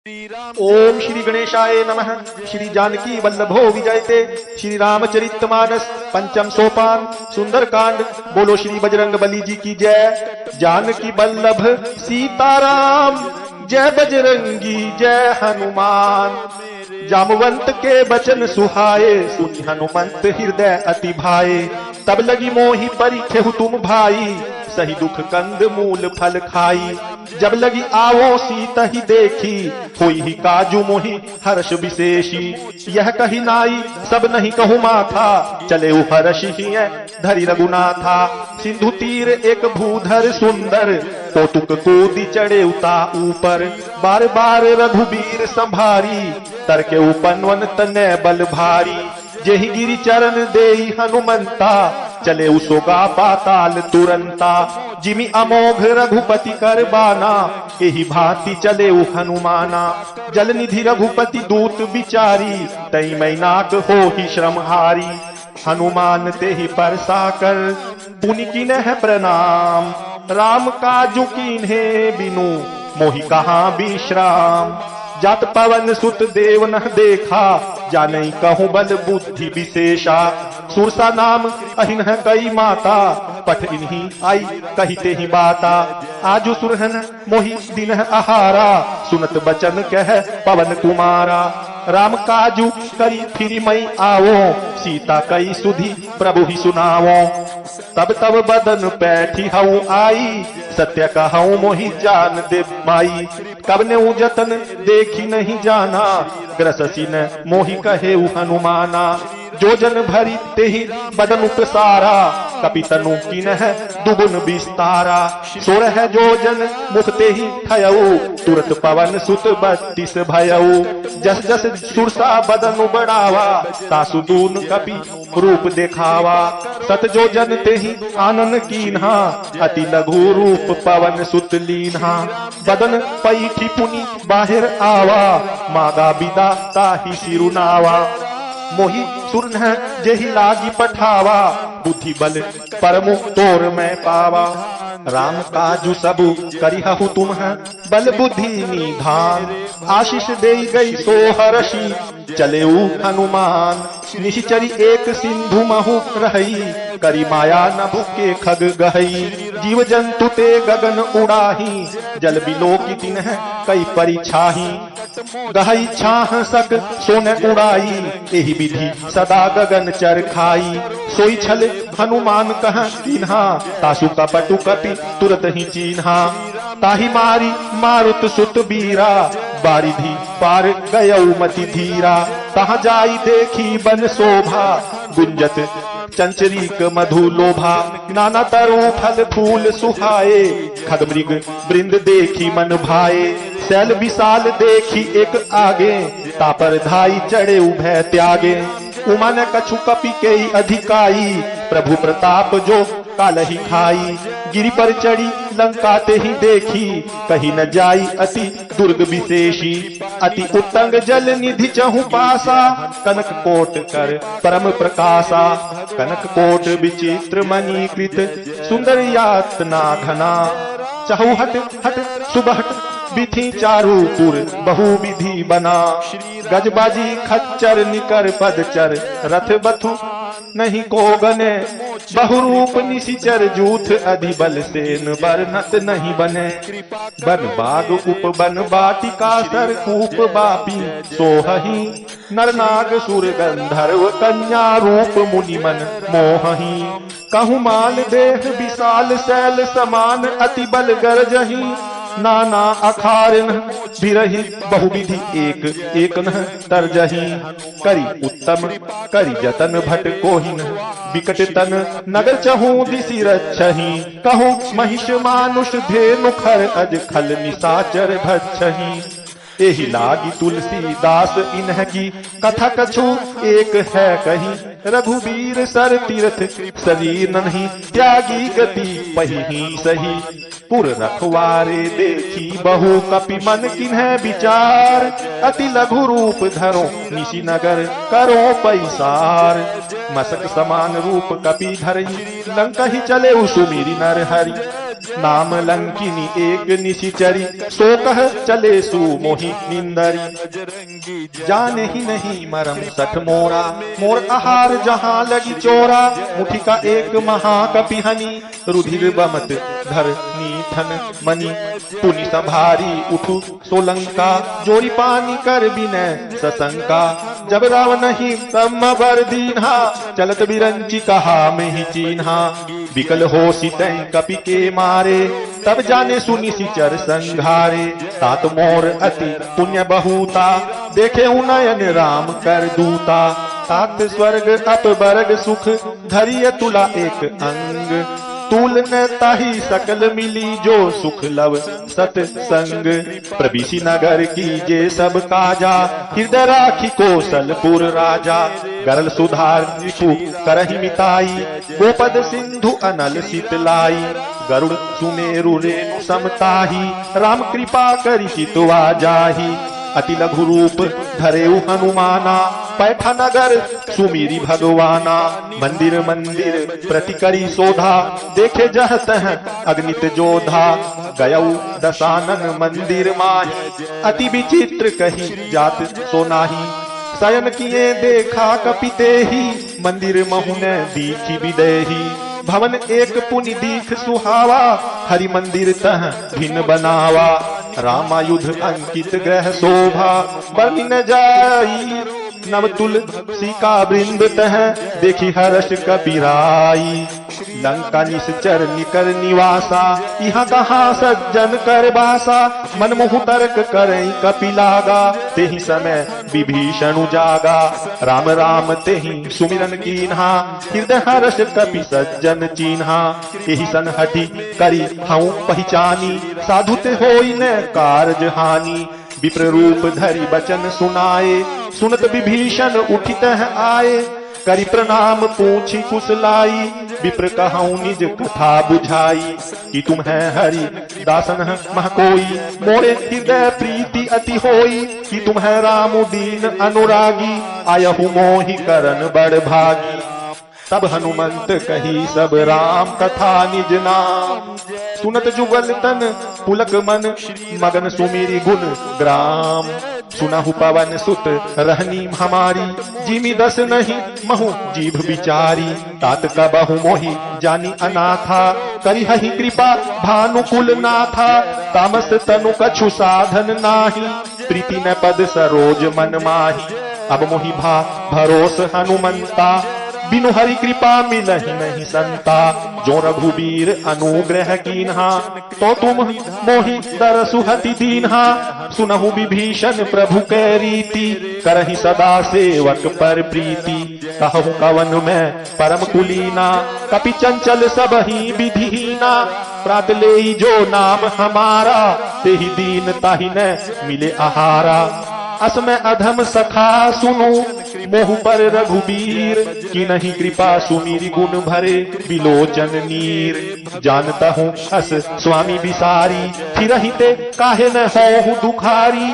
ओम श्री गणेशाय नमः। श्री जानकी वल्लभो विजयते। श्री रामचरितमानस पंचम सोपान सुंदरकांड। बोलो श्री बजरंग बली जी की जय। जानकी वल्लभ सीताराम जय बजरंगी जय हनुमान। जामवंत के बचन सुहाए सुनि हनुमंत हृदय अति भाए। तब लगी मोहि परिखेहु तुम भाई सही दुख कंद मूल फल खाई। जब लगी आवो सीता ही देखी होई ही काजू मोहि हर्ष विशेषी। यह कही नाई सब नहीं कहूँ माथा चले हर्ष ही धरि रघुनाथा। सिंधु तीर एक भूधर सुंदर कौतुक कूदी चढ़े उता ऊपर। बार बार रघुबीर संभारी तरके उपनवन तने बल भारी। जेहि गिरि चरण देई हनुमंता चले उसोगा पाताल तुरंता। जिमि अमोघ रघुपति कर बाना एहि भांति चले हनुमाना। जल निधि रघुपति दूत विचारी तई मैनाक हो ही श्रमहारी। हनुमान ते ही परसा कर पुनि कीन्ह प्रणाम। राम काजु कीन्हे बिनु मोहि कहाँ विश्राम। जात पवन सुत देव न देखा जानई कहूँ बल बुद्धि विशेषा। सुरसा नाम अहिन कई माता पठ इन्हीं आई कहते ही बाता। आजु सुरहन मोहि दिन आहारा सुनत बचन कह पवन कुमारा। राम काजू करी फिर मई आवो सीता कई सुधी प्रभु ही सुनावो। तब तब बदन पैठी हूँ आई सत्य कहूँ मोहि जान दे माई। कब ने जतन देखी नहीं जाना ग्रससी न मोहि कहे हनुमाना। जो जन भरी ते ही बदन उपसारा कपितनु कीन्ह दुगुन विस्तारा। सोरह जो जन मुखते ही ठयऊ तुरत पवन सुत 32 भयऊ। जस जस सुरसा बदन बढ़ावा तासु दून कपि रूप देखावा। सत जो जन ते ही आनन कीन्हा अति लघु रूप पवन सुत लीन्हा। बदन पैठी पुनि बाहिर आवा मागा बिदा ताहि सिरुनावा। मोहि सुरन जेहि लागी पठावा बुद्धि बल परमु तोर मैं पावा। राम काजु सबु करिहु तुम बल बुद्धि निधान। आशीष दे गई सो हर्षि चले हनुमान। निश्चरी एक सिंधु महु रही करी माया नभु के खग गहई। जीव जंतु ते गगन उड़ाही जल बिलोकी तिन्ह कई परिछाही। गहई छाह सक सोन उड़ाई एहि विधि सदा गगन चर खाई। सोई छल हनुमान कह कीन्हा तासु कपटु कपि तुरत ही चीन्हा। ताहि मारी मारुत सुत बीरा बारिधि पार गयऊ मति धीरा। तहाँ जाई देखी बन शोभा गुंजत चंचरीक मधु लोभा। नाना तरु फल फूल सुहाए खगमृग वृंद देखी मन भाए। शैल विशाल देखी एक आगे तापर धाई चढ़े उभय त्यागे। उमा न कछु कपि के अधिकाई प्रभु प्रताप जो कालहि खाई। गिरि पर चढ़ी लंका ते ही देखी कहीं न जाई अति दुर्ग विशेषी। अति उत्तंग जल निधि चहु पासा कनक कोट कर परम प्रकाशा। कनक कोट विचित्र मणिकृत सुंदर यातना घना। चहु हट हट सुबहट विधि चारुपुर बहु विधि बना। गजबाजी खच्चर निकर पदचर रथ बथु नहीं को गने। बहुरूप निशिचर जूथ अधिबल सेन बरनत नहीं बने। बन बाग उप बन बाटिका सर कूप बापी सोहही। नरनाग सुर गंधर्व कन्या रूप मुनि मन मोहही। कहु माल देह विशाल शैल समान अति बल गरजही। नाना अखारन बिरही बहुविधि एक एक न तरजही। करी उत्तम करी जतन भट कोहिन विकट तन नगर चहु दिशि रक्षही। कहूँ महिष मानुष धेनु खर अज खल निशाचर भक्षही। एहि लागी तुलसीदास इन्ह की कथा कछु एक है कही। रघुबीर सर तीर्थ शरीर नहीं त्यागी गति पहिही सही। पुर रखवारे देखी बहु कपि मन किन्ह विचार। अति लघु रूप धरो निशि नगर करो पैसार। मसक समान रूप कपि धरई लंका ही चले सुमिरि नर हरि। नाम लंकिनी एक निशिचरी, सो कह चले सुमोहि निंदरी। जाने ही नहीं मरम सठ मोरा, मोर आहार जहाँ लगी चोरा। मुठी का एक महाकपिहनी, रुधिर बमत धर नीथन मणि। पुनि संभारी उठु सोलंका, जोरी पानी कर बिनय सशंका। जब रावण ही ब्रह्म बर दीन्हा, चलत बिरंची कहा में ही चीन्हा। विकल हो सीतै कपि के मारे, तब जाने सुनि सिचर संघारे। तात मोर अति पुण्य बहुता, देखे उनयन राम कर दूता। तात स्वर्ग अपवर्ग सुख, धरिय तुला एक अंग। तूल न ताही सकल मिली, जो सुख लव सतसंग। प्रविशि नगर कीजे सब काजा, हृदय राखी कौशलपुर राजा। गरल सुधार रिपु करहि मिताई, गोपद सिंधु अनल शीतलाई। गरुड़ सुमेरु रेणु समताही, राम कृपा करि हितवा जाही। अति लघु रूप धरेउ हनुमाना, पैठा नगर सुमीरी भगवाना। मंदिर मंदिर प्रति करी शोधा, देखे जह तह अग्नित जोधा। गयऊ दशानन मंदिर माही, अति विचित्र कही जात सोनाही। शयन किए देखा कपिते ही, मंदिर महुने दीखी विदेही। भवन एक पुनि दीख सुहावा, हरि मंदिर तह भिन्न बनावा। रामायुध अंकित ग्रह शोभा, बरनि न जाई। नव तुलसी का वृंद तह, देखी हर्ष कबीराई। लंका निश्चर निकर निवासा, यहाँ कहाँ सज्जन कर बासा। मनमोहु तर्क करई कपिलागा, तेहि समय विभीषण जागा। राम राम तेहि सुमिरन कीन्हा, हृदय हर्ष कपि सज्जन चीन्हा। एहि सन हठी करी हऊँ पहचानी, साधु ते होई न कारज हानि। विप्र रूप धरि बचन सुनाए, सुनत विभीषण उठित आए। करि प्रणाम पूछी कुशलाई, विप्र कहूँ निज कथा बुझाई। कि तुम है हरि दासन मह कोई, मोरे हृदय प्रीति अति होई। कि तुम है राम दीन अनुरागी, आयहु मोहि करन बड़ भागी। तब हनुमंत कही सब राम कथा निज नाम। सुनत जुगल तन पुलक मन, मगन सुमिरि गुण ग्राम। सुनहु पवन सुत रहनी हमारी, जिमि दस नहीं महु जीभ बिचारी। तात कबहु मोहि जानी अनाथा, करिहहि कृपा भानुकुल नाथा। तामस तनु कछु साधन नाही, प्रीति न पद सरोज मन माही। अब मोहि भरोस हनुमंता, बिनु हरि कृपा मिलहि नहीं संता। जो रघुबीर अनुग्रह कीन्हा, तो तुम मोहि दरसु हति दीन्हा। सुनहु विभीषण प्रभु कै रीति, करहि सदा सेवक पर प्रीति। कहु कवन में परम कुलीना, कपि चंचल सबहि विधिहीना। प्रात लेई जो नाम हमारा, तेहि दीन ताहि न मिले आहारा। असमय अधम सखा सुनो, मोहु पर रघुबीर। कि नहीं कृपा सुमीरी गुण भरे, बिलोचन नीर। जानता हूँ अस स्वामी बिसारी, फिरहि ते काहे न होहु दुखारी।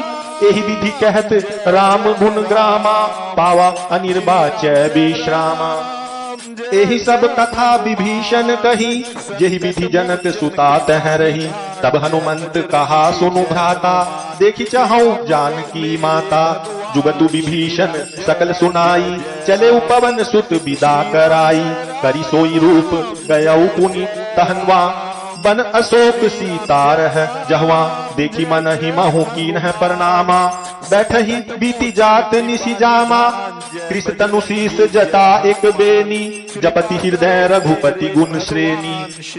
एहि विधि कहत राम गुण ग्रामा, पावा अनिर्वाच्य विश्रामा। एहि सब कथा विभीषण कही, जेहि विधि जनक सुता तह रही। तब हनुमंत कहा सुनु भ्राता, देखि चाहूं जानकी माता। जुगतु विभीषण सकल सुनाई, चले पवन सुत विदा कराई। करी सोई रूप गयऊ पुनि तहनवा, बन अशोक सीता रह जहवा। देखी मन ही महु कीन्ह प्रणामा, बैठही बीती जात निशि जामा। कृष तनु शीस जटा एक बेनी, जपति हृदय रघुपति गुण श्रेणी।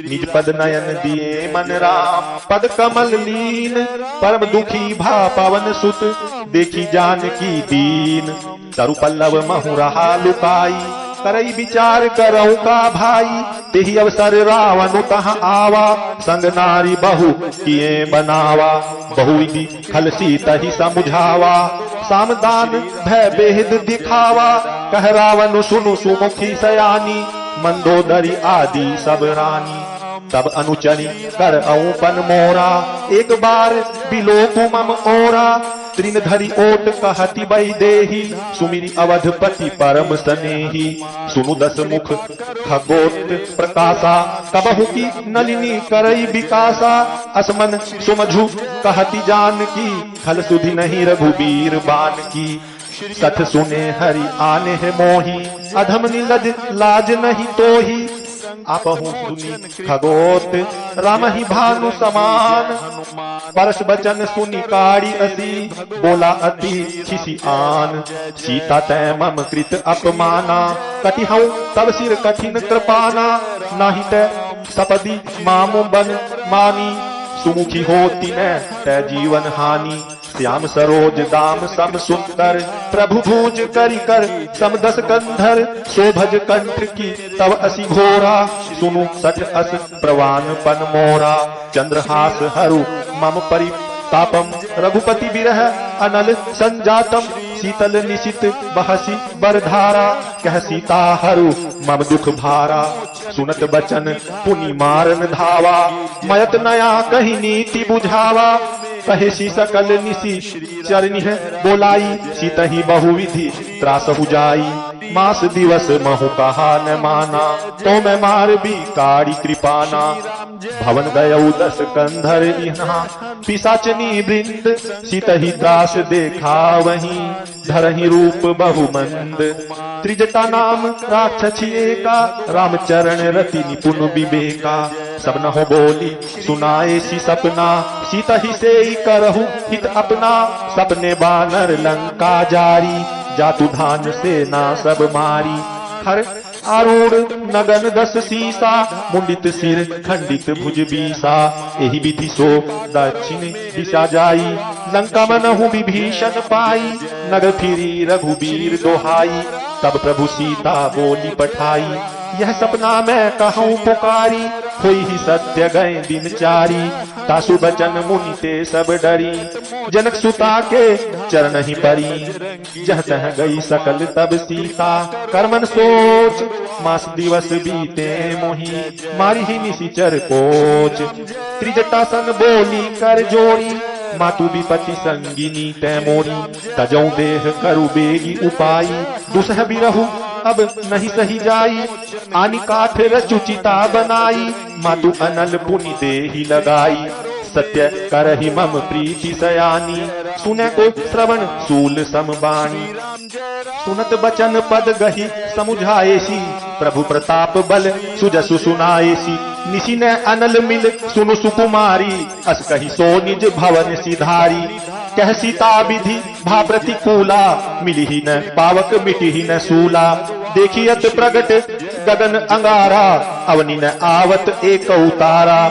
निज पद नयन दिए मन राम, पद कमल लीन। परम दुखी भा पवन सुत, देखी जानकी दीन। तरु पल्लव महु रहा लुकाई, करई विचार करऊ का भाई। तेहि अवसर रावण तहाँ आवा, संग नारी बहु किए बनावा। बहुविधि खलसी तहि समुझावा, सामदान भय बेहद दिखावा। कह रावण सुनु सुमुखी सयानी, मंदोदरी आदि सब रानी। तब अनुचरी कर औपन मोरा, एक बार बिलोकु मम ओरा। तृण धरि ओट कहति बई देही, सुमिरि अवधपति परम सनेही। सुनु दस मुख खगोत प्रकाशा, कबहु की नलिनी करई विकासा। असमन सुमझु कहति जानकी, खल सुधि नहीं रघुबीर बान की। सठ सुने हरि आने है मोही, अधम निलज लाज नहीं तोही। आपहु सुनी खगोत राम ही भानु समान, परस बचन सुनी काड़ी असी, बोला अति खिसी आन। सीता तै मम कृत अपमाना, कटिहऊ तब सिर कठिन कृपाना। नाही तै सपदी मामु बन मानी, सुमुखी होती न तै जीवन हानि। श्याम सरोज दाम सम सुंदर, प्रभु भूज करि कर समदस कंधर। शोभज कंठ की तव असी घोरा, सुनु सठ अस प्रवान पन मोरा। चंद्रहास हरु मम परितापम, रघुपति बिरह अनल संजातम। शीतल निशित बहसी बरधारा, कह सीता हरु मम दुख भारा। सुनत बचन पुनि मारन धावा, मयत नया कही नीति बुझावा। कहे सी सकल निसी चरनी है बोलाई, सीतही बहुविधि त्रास हो जाई। मास दिवस महु कहा न माना, तो मैं मार भी काड़ी कृपाना। भवन गयऊ दस कंधर इहा, पिशाचनी वृंद सीतही त्रास देखा वहीं। धरही रूप बहुमंद, त्रिजटा नाम राक्षसी का। रामचरण रति निपुण विवेका, सब न हो बोली सुनाए सी सपना। सीतही से करहु हित अपना, सपने बानर लंका जारी। जातु धान सेना सब मारी, हर आरूढ़ नगन दस सीसा। मुंडित सिर खंडित भुज बीसा, एहि विधि सो दक्षिण दिशा जाई। लंका मनहु विभीषण पाई, नगर फिरी रघुबीर दोहाई। तब प्रभु सीता बोली पठाई, यह सपना मैं कहूँ पुकारी। होई ही सत्य गए दिन चारी, तासु बचन मुनि ते सब डरी। जनक सुता के चरण ही परी, जह तह गई सकल तब सीता। कर्मन सोच मास दिवस बीते मोही, मारी ही निशिचर कोच। त्रिजटा सन बोली कर जोड़ी, मातु विपति संगिनी तै मोरी। तजौ देह करु बेगी उपाई, दुसह बिरहु अब नहीं सही जाई। आनी काठ रचुचिता बनाई, मातु अनल पुनि देहि लगाई। सत्य करहि मम प्रीति सयानी, सुने को श्रवण सूल समबाणी। सुनत बचन पद गही समुझाएसी, प्रभु प्रताप बल सुजसु सुनाएसी। निशि ने अनल मिल सुनु सुकुमारी, अस कही सो निज भवन सिधारी। कह सीता विधि भा प्रतिकूला, मिली ही न पावक मिटी ही न सूला। देखियत प्रगट गगन अंगारा, अवनि न आवत एक उतारा।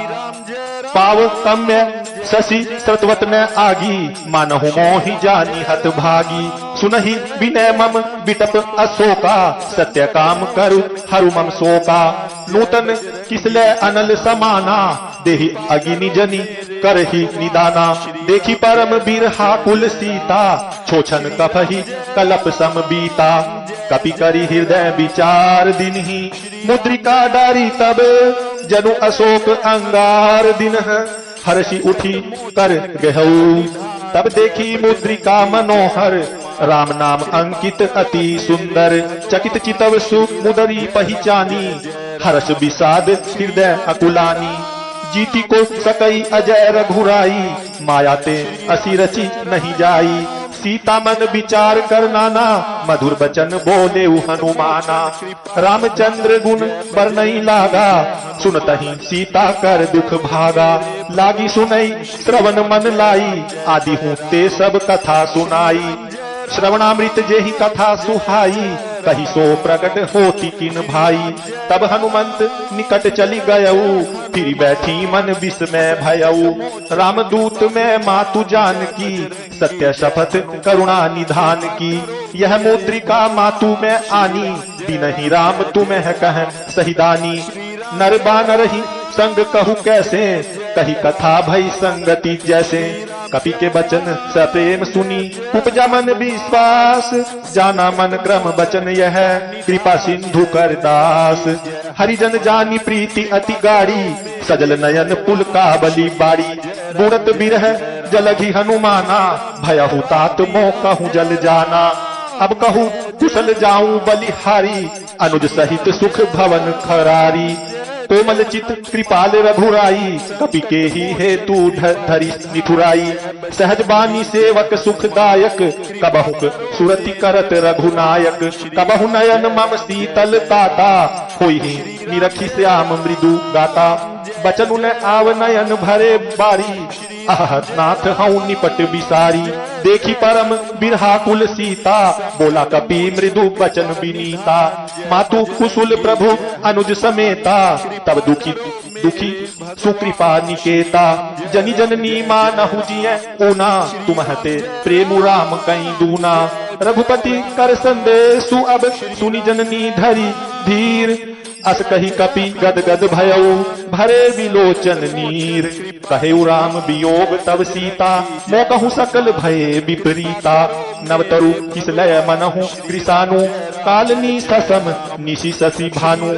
पाव कम्य शशि श्रतवत न आगी, मानहु मोहि जानी हत भागी। सुनहि विनय मम बिटप अशोका, सत्य काम करु हरु मम शोका। नूतन किसले अनल समाना, देहि अगिनि जनि करहि निदाना। देखी परम बिरहा कुल सीता, छोछन कफहि कलप सम बीता। कपि करि हृदय विचार दिनहि, मुद्रिका डारी तब जनु अशोक अंगार दिन। हर्षि उठी कर गहऊ, तब देखी मुद्रिका मनोहर। राम नाम अंकित अति सुंदर, चकित चितव सुमुदरी पहचानी। हर्ष विषाद हृदय अकुलानी, जीती को सकई अजय रघुराई। मायाते असी रची नहीं जाई, सीता मन विचार कर नाना। मधुर बचन बोले हनुमाना, रामचंद्र गुण बरनई लागा। सुनतहि सीता कर दुख भागा, लागी सुनई श्रवण मन लाई। आदि हूँ ते सब कथा सुनाई, श्रवणामृत जेहि कथा सुहाई। कही सो प्रकट होती किन भाई, तब हनुमंत निकट चली गयऊ। फिर बैठी मन विस्मय भयऊ, रामदूत में मातु जानकी। सत्य शपथ करुणा निधान की, यह मुद्रिका मातु में आनी। बिनहि राम तुम्हें कह सहिदानी, नर बानर ही संग कहू कैसे। कही कथा भई संगति जैसे, कपि के बचन सप्रेम सुनी। उपजा मन विश्वास, जाना मन क्रम बचन यह। कृपा सिंधु कर दास, हरिजन जानी प्रीति अति गाड़ी। सजल नयन पुल का बली बाड़ी। बुड़त बिरह जलघी हनुमाना, भयहु तात मोह कहूँ जल जाना। अब कहूँ कुशल जाऊं बलिहारी, अनुज सहित सुख भवन खरारी। कोमल चित कृपाल रघुराई, कपि के ही हेतु धरि निठुराई। सहज बानी सेवक सुखदायक, कबहुक सुरति करत रघुनायक। कबहु नयन मम शीतल ताता, होई ही निरखी श्याम मृदु गाता। बचन न आव नयन भरे बारी, आह नाथ हूँ निपट बिसारी। देखी परम बिरहाकुल सीता, बोला कपि मृदु बचन विनीता। मातु कुशल प्रभु अनुज समेता, तब दुखी दुखी सुकृपा निकेता। जनि जननी मानहु जिय ओना, तुम्हते प्रेम राम कहीं दूना। रघुपति कर संदेशु अब, सुनि जननी धरी धीर। अस कही कपि गद गद भयऊ, भरे विलोचन नीर। कहेउ राम वियोग तब सीता, मो कहूँ सकल भये विपरीता। नवतरु किस लय मनहु कृसानु, कालनी ससम निशि शशि भानु।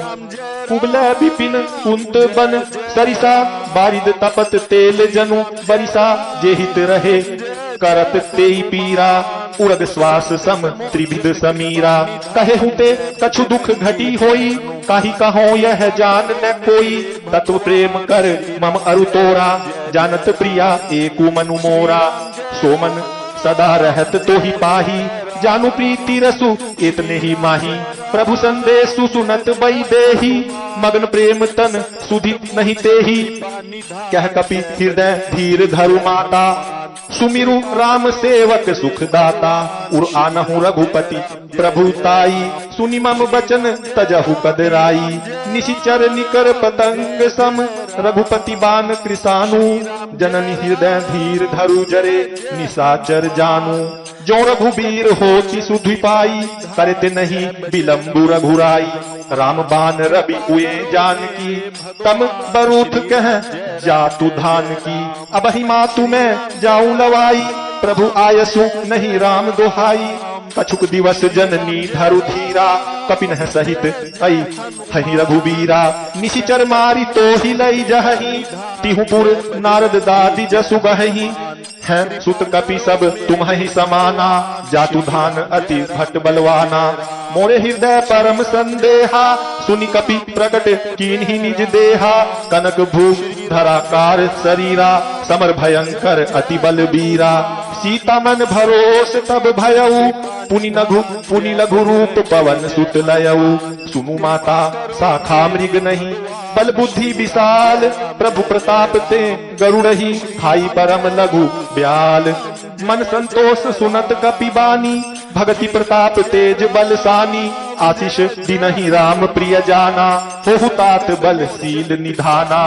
कुबल विपिन कुंत बन सरिसा, बारिद तपत तेल जनु बरिसा। जेहित रहे करत तेई पीरा, उड़द श्वास सम त्रिविध समीरा। कहे हुते कछु दुख घटी होई, काहि कहो यह जान न कोई। तत्व प्रेम कर मम अरु तोरा, जानत प्रिया एकु मनु मोरा। सोमन सदा रहत तो ही पाही, जानु प्रीति रसु इतने ही माही। प्रभु संदेशु सुनत बई देही, मगन प्रेम तन सुधि नहीं तेही। कह कपि हृदय धीर धरु माता, सुमिरु राम सेवक सुखदाता। उर आनहु रघुपति प्रभुताई, सुनि मम बचन तजहु कदराई। निशिचर निकर पतंग सम, रघुपति बान कृसानु। जननी हृदय धीर धरु जरे, निशाचर जानू। जो रघुबीर होती सुधि पाई, करते नहीं विलंबु रघुराई। राम बान रवि उए जानकी, तम बरूथ कह जातु धान की। अब ही मातु मैं जाऊं लवाई, प्रभु आयसु नहीं राम दोहाई। कछुक दिवस जननी धरु धीरा, कपिन सहित आई हहि रघुबीरा। निशिचर मारी तो ही लई जहही, तिहुपुर नारद दादी जसु बहही। है सुत कपि सब तुम ही समाना, जातु धान अति भट बलवाना। मोरे हृदय परम संदेहा, सुनि कपि प्रकट कीन्ही निज देहा। कनक भू धराकार शरीरा, समर भयंकर अति बलबीरा। सीता मन भरोस तब भयऊ, पुनि लघु रूप पवन सुत लयऊ। सुनु माता शाखा मृग नहीं, बल बुद्धि विशाल। प्रभु प्रताप ते गरुड़ही, खाई परम लघु ब्याल। मन संतोष सुनत कपि बानी, भगति प्रताप तेज बलसानी। आशीष दिनहि राम प्रिय जाना, होहु तात बलशील निधाना।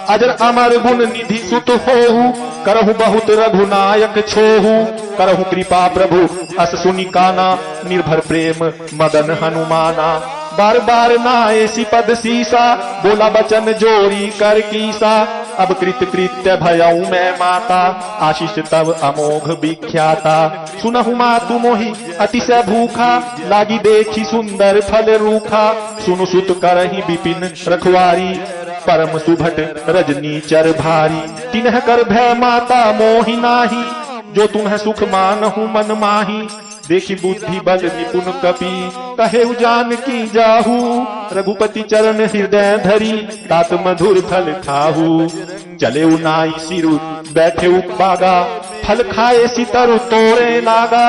अजर अमर गुण निधि सुत होहु, करहु बहुत रघुनायक छोहु। करहु कृपा प्रभु अस सुनि काना, निर्भर प्रेम मदन हनुमाना। बार बार नाए पद सीसा, बोला बचन जोरी कर कीसा। अब कृत कृत्य भयऊ मैं माता, आशीष तब अमोघ विख्याता। सुनहु मातु मोहि अतिशय भूखा, लागी देखी सुंदर फल रूखा। सुनु सुत करहि विपिन रखवारी, परम सुभट रजनी चर भारी। तिन्ह कर भय माता मोहि नाही, जो तुम्हें सुख मानहु मन माही। देखी बुद्धि बल निपुण कपि, कहे जानकी जाहू। रघुपति चरण हृदय धरी, तात मधुर फल खाहू। चले नाई सिरु बैठे बागा, फल खाए सितरु तोरे लागा।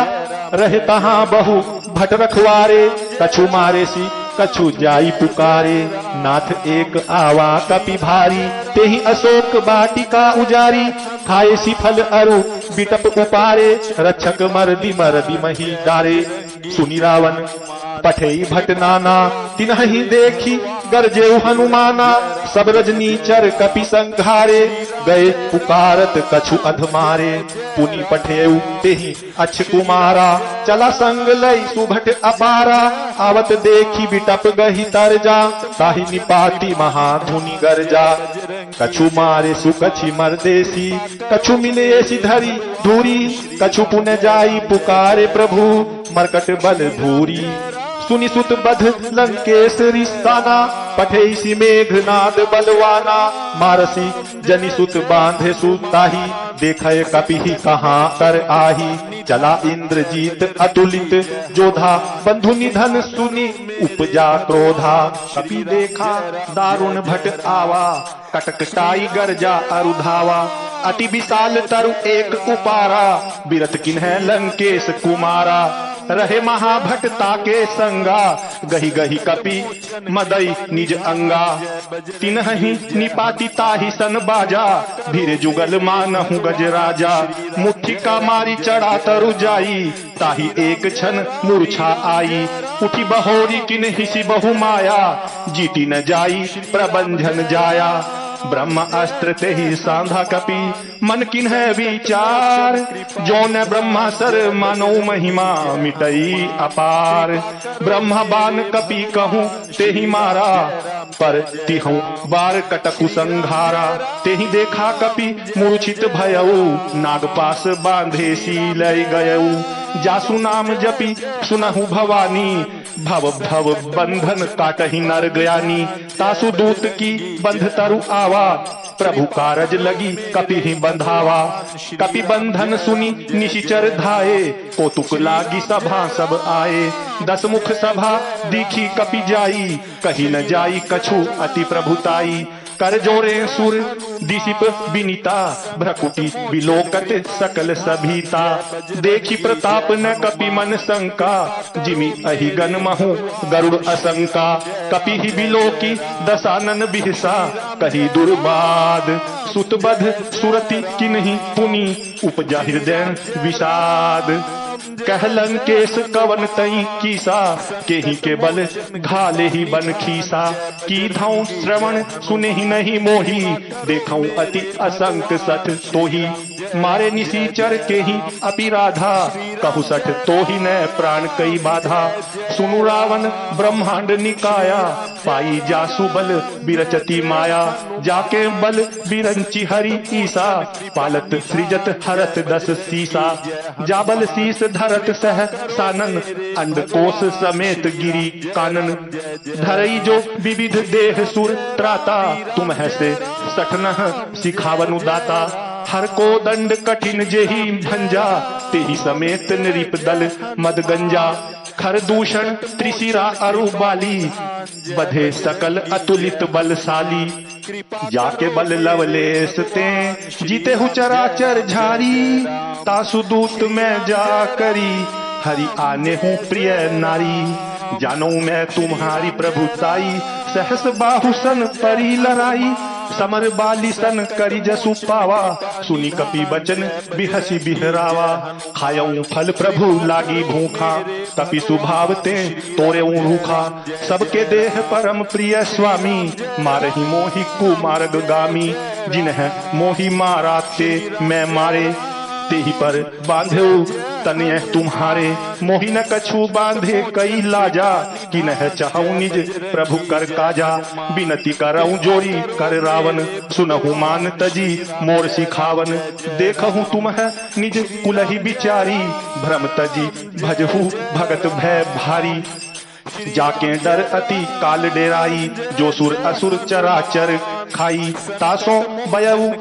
रहे तहाँ बहु भट रखवारे, कछु मारे सी कछु जाई पुकारे। नाथ एक आवा कपि भारी, तेहि अशोक बाटिका उजारी। खाए सी फल अरु बिटप उपारे, रक्षक मरदी मरदी मही डारे। सुनि रावण पठेई भट नाना, तिन्हि देखी गरजेउ हनुमाना। सब रजनी चर कपि संघारे, गए पुकारत कछु अधमारे। पुनि पठेउ तेहि अच्छ कुमारा, चला संग लई सुभट अपारा। आवत देखी बिटप गही तरजा, ताहि निपाति महाधुनि गरजा। कछु मारे सुकछि मरदेसी, कछु मिले ऐसी धरी धूरी। कछु पुन जाई पुकारे प्रभु, मरकट बल धूरी। सुनि सुत बध लंकेश रिसाना, पठेसी मेघनाद बलवाना। मारसी जनि सुत बांधे सुताही, देखे कपि कहाँ कर आही। चला इंद्रजीत अतुलित जोधा, बंधु निधन सुनि उपजा क्रोधा। कपि देखा दारुण भट आवा, कटकटाई गर्जा अरुधावा। अति विशाल तरु एक उपारा, बिरथ किन्ह लंकेश कुमारा। रहे महाभट ताके संगा, गही गही कपि मदई निज अंगा। तिन्हि निपाति ताहि सन बाजा, भीर जुगल मानहु गजराजा। मुट्ठी का मारी चढ़ा तरु जाई, ताहि एक क्षण मूर्छा आई। उठी बहोरी किन्हि बहु माया, जीती न जाई प्रबंधन जाया। ब्रह्म अस्त्र ते ही सांधा कपि, मन किन्ह विचार। जो न ब्रह्मासर मानो महिमा, मिटई अपार। ब्रह्म बान कपि कहूँ ते ही मारा, पर तिहु बार कटकु संघारा। ते ही देखा कपि मूर्छित भयऊ, नागपास बांधे सी लय गयऊ। जासु नाम जपि सुनहु भवानी, भव भव बंधन काटहि नर ज्ञानी। तासु दूत की बंध तरु आवा, प्रभु कारज लगी कपि ही बंधावा। कपि बंधन सुनी निशिचर धाये, कौतुक लागी सभा सब आए। 10 मुख सभा दीखी कपि जाई, कही न जाई कछु अति प्रभुताई। कर जोरे सुर दिशिप बिनीता, भ्रकुटी बिलोकत सकल सभीता। देखी प्रताप न कपि मन शंका, जिमि अहि गन महु गरुड़ असंका। कपि ही बिलोकी दशानन बिहसा, कही दुर्बाद सुतबध सुरति किन्हि पुनि। उपजा हृदय विषाद, कह लंकेश कवन तई कीसा। केहि के बल घाले ही बन खीसा। की धाऊ श्रवण सुने ही नहीं मोही, देखऊं अति असंक सठ तोही। मारे निसीचर के ही अपि राधा, कहु सठ तो ही न प्राण कई बाधा। सुनु रावण ब्रह्मांड निकाया, पाई जासु बल बिरचती माया। जाके बल बिरंची हरि ईसा, पालत सृजत हरत 10 सीसा। जाबल शीस धरत सह सानन, अंडकोश समेत गिरी कानन। धरई जो विविध देह सुर त्राता, तुम से सठनह सिखावनु दाता। हर को दंड कठिन जेहि भंजा, तेहि समेत नृप दल मद गंजा। खर दूषण त्रिशिरा अरु बाली, बधे सकल अतुलित बलशाली। जाके बल लवलेस ते, जीते हु चराचर झारी। तासु दूत में जा करी, हरि आने हूँ प्रिय नारी। जानो मैं तुम्हारी प्रभुताई, सहस बाहुसन परी लड़ाई। समर बाली सन करी जसु पावा, सुनी कपि बचन बिहसी बिहरावा। खायऊ फल प्रभु लागी भूखा, कपि सुभावते तोरे रूखा। सबके देह परम प्रिय स्वामी, मारहि मोहि कुमार्ग गामी। जिन्ह मोहि मारा ते मैं मारे, तेहि पर बांधेऊ तनय तुम्हारे। मोहि न कछु बांधे कई लाजा, कि नह चाहूं निज प्रभु कर काजा। बिनती करऊं जोरी कर रावण, सुनहु मान तजी मोर सिखावन। देखहु तुमह निज कुलहि बिचारी, भ्रम तजी भजहु भगत भय भारी। जाके डर अति काल डेराई, जो सुर असुर चराचर खाई। तासों बयऊ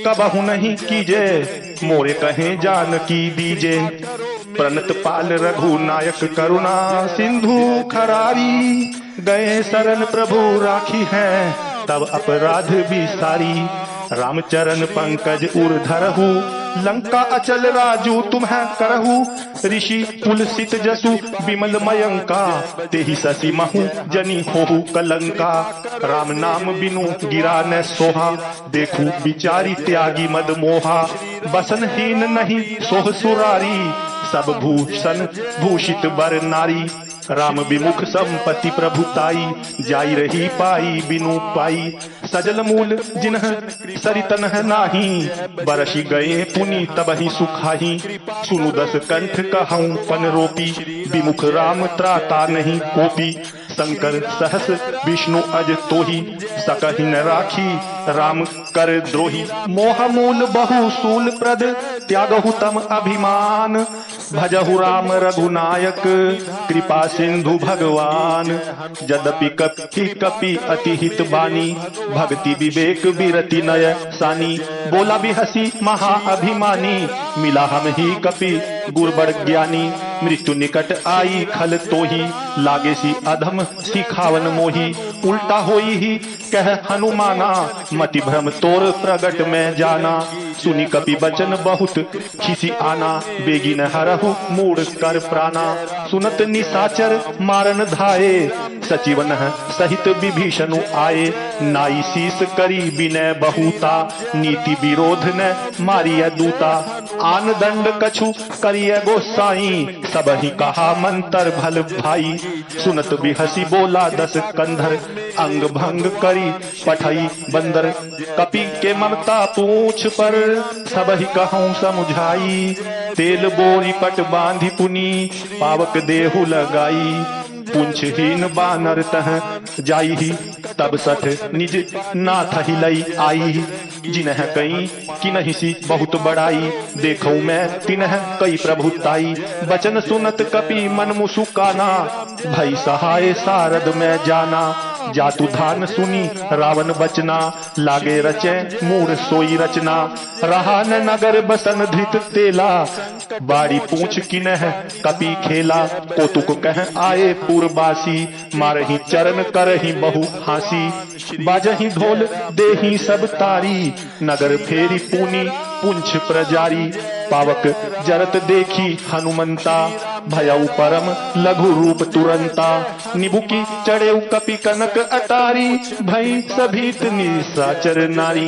कबहु नहीं कीजे, मोरे कहे जान की दीजे। प्रणत पाल रघु नायक करुणा सिंधु खरारी। गए शरण प्रभु राखी है, तब अपराध भी सारी। रामचरण पंकज उर धरहु, लंका अचल राजू तुम्हें करहु। ऋषि तुलसित जसु विमल मयंका, तेहि शशि महु जनी होहु कलंका। राम नाम बिनु गिरा न सोहा, देखू बिचारी त्यागी मद मोहा। बसनहीन नहीं सोह सुरारी, सब भूषण भूषित बर नारी। राम विमुख संपत्ति प्रभुताई, जाई रही पाई बिनु पाई। सजल मूल जिन्ह सरितन नाही, बरसी गए पुनि तबहि सुखाही। सुनु 10 कंठ कहूँ पन रोपी, विमुख राम त्राता नहीं कोपी। शंकर सहस विष्णु अज तोही, सकहि न राखी राम कर द्रोही। मोह मूल बहु सूल प्रद त्यागहु तम अभिमान। भजहु राम रघुनायक कृपा सिंधु भगवान। यद्यपि कपि अति हित बानी भक्ति विवेक विरति नय सानी। बोला भी हसी महा अभिमानी मिला हम ही कपि गुरबड़ ज्ञानी। मृत्यु निकट आई खल तोही लागे सी अधम सिखावन मोही। उल्टा होई ही कह हनुमाना मति भ्रम तोर प्रगट में जाना। सुनी कपि बचन बहुत खिसी आना बेगी न हरहु मूड कर प्राणा। सुनत निसाचर मारन धाये सचिवन सहित विभीषणु आए। नाई शीस करी विनय बहुता नीति विरोध न मारिय दूता। आन दंड कछु करिय गोसाई सब ही कहा मंतर भल भाई। सुनत बिहसी बोला दस कंधर अंग भंग करी पठई बंदर। कपि के ममता पूछ पर सब ही कहूँ समुझाई। तेल बोरी पट बांधी पुनी पावक देहु लगाई। पुंछहीन बानर तह जाई ही तब सठ निज नाथ ही लई आई। जिनह कई कि नहीं सी बहुत बड़ाई देखो मैं तिनह कई प्रभुताई। बचन सुनत कपि मन मुसुकाना भई सहाय सारद में जाना। जातु धान सुनी रावण बचना लागे रचे मूड सोई रचना। रहा न नगर बसन धृत तेला बाड़ी पूछ किनह कपि खेला। कौतुक कह आए पूर्ववासी मारही चरण करही बहु हासी। बाजही ढोल देही सब तारी नगर फेरी पूनी पुंछ प्रजारी। पावक जरत देखी हनुमंता भयउ परम लघु रूप तुरंता। निबुकी चढ़े कपि कनक अटारी भई सभीत निशाचर नारी।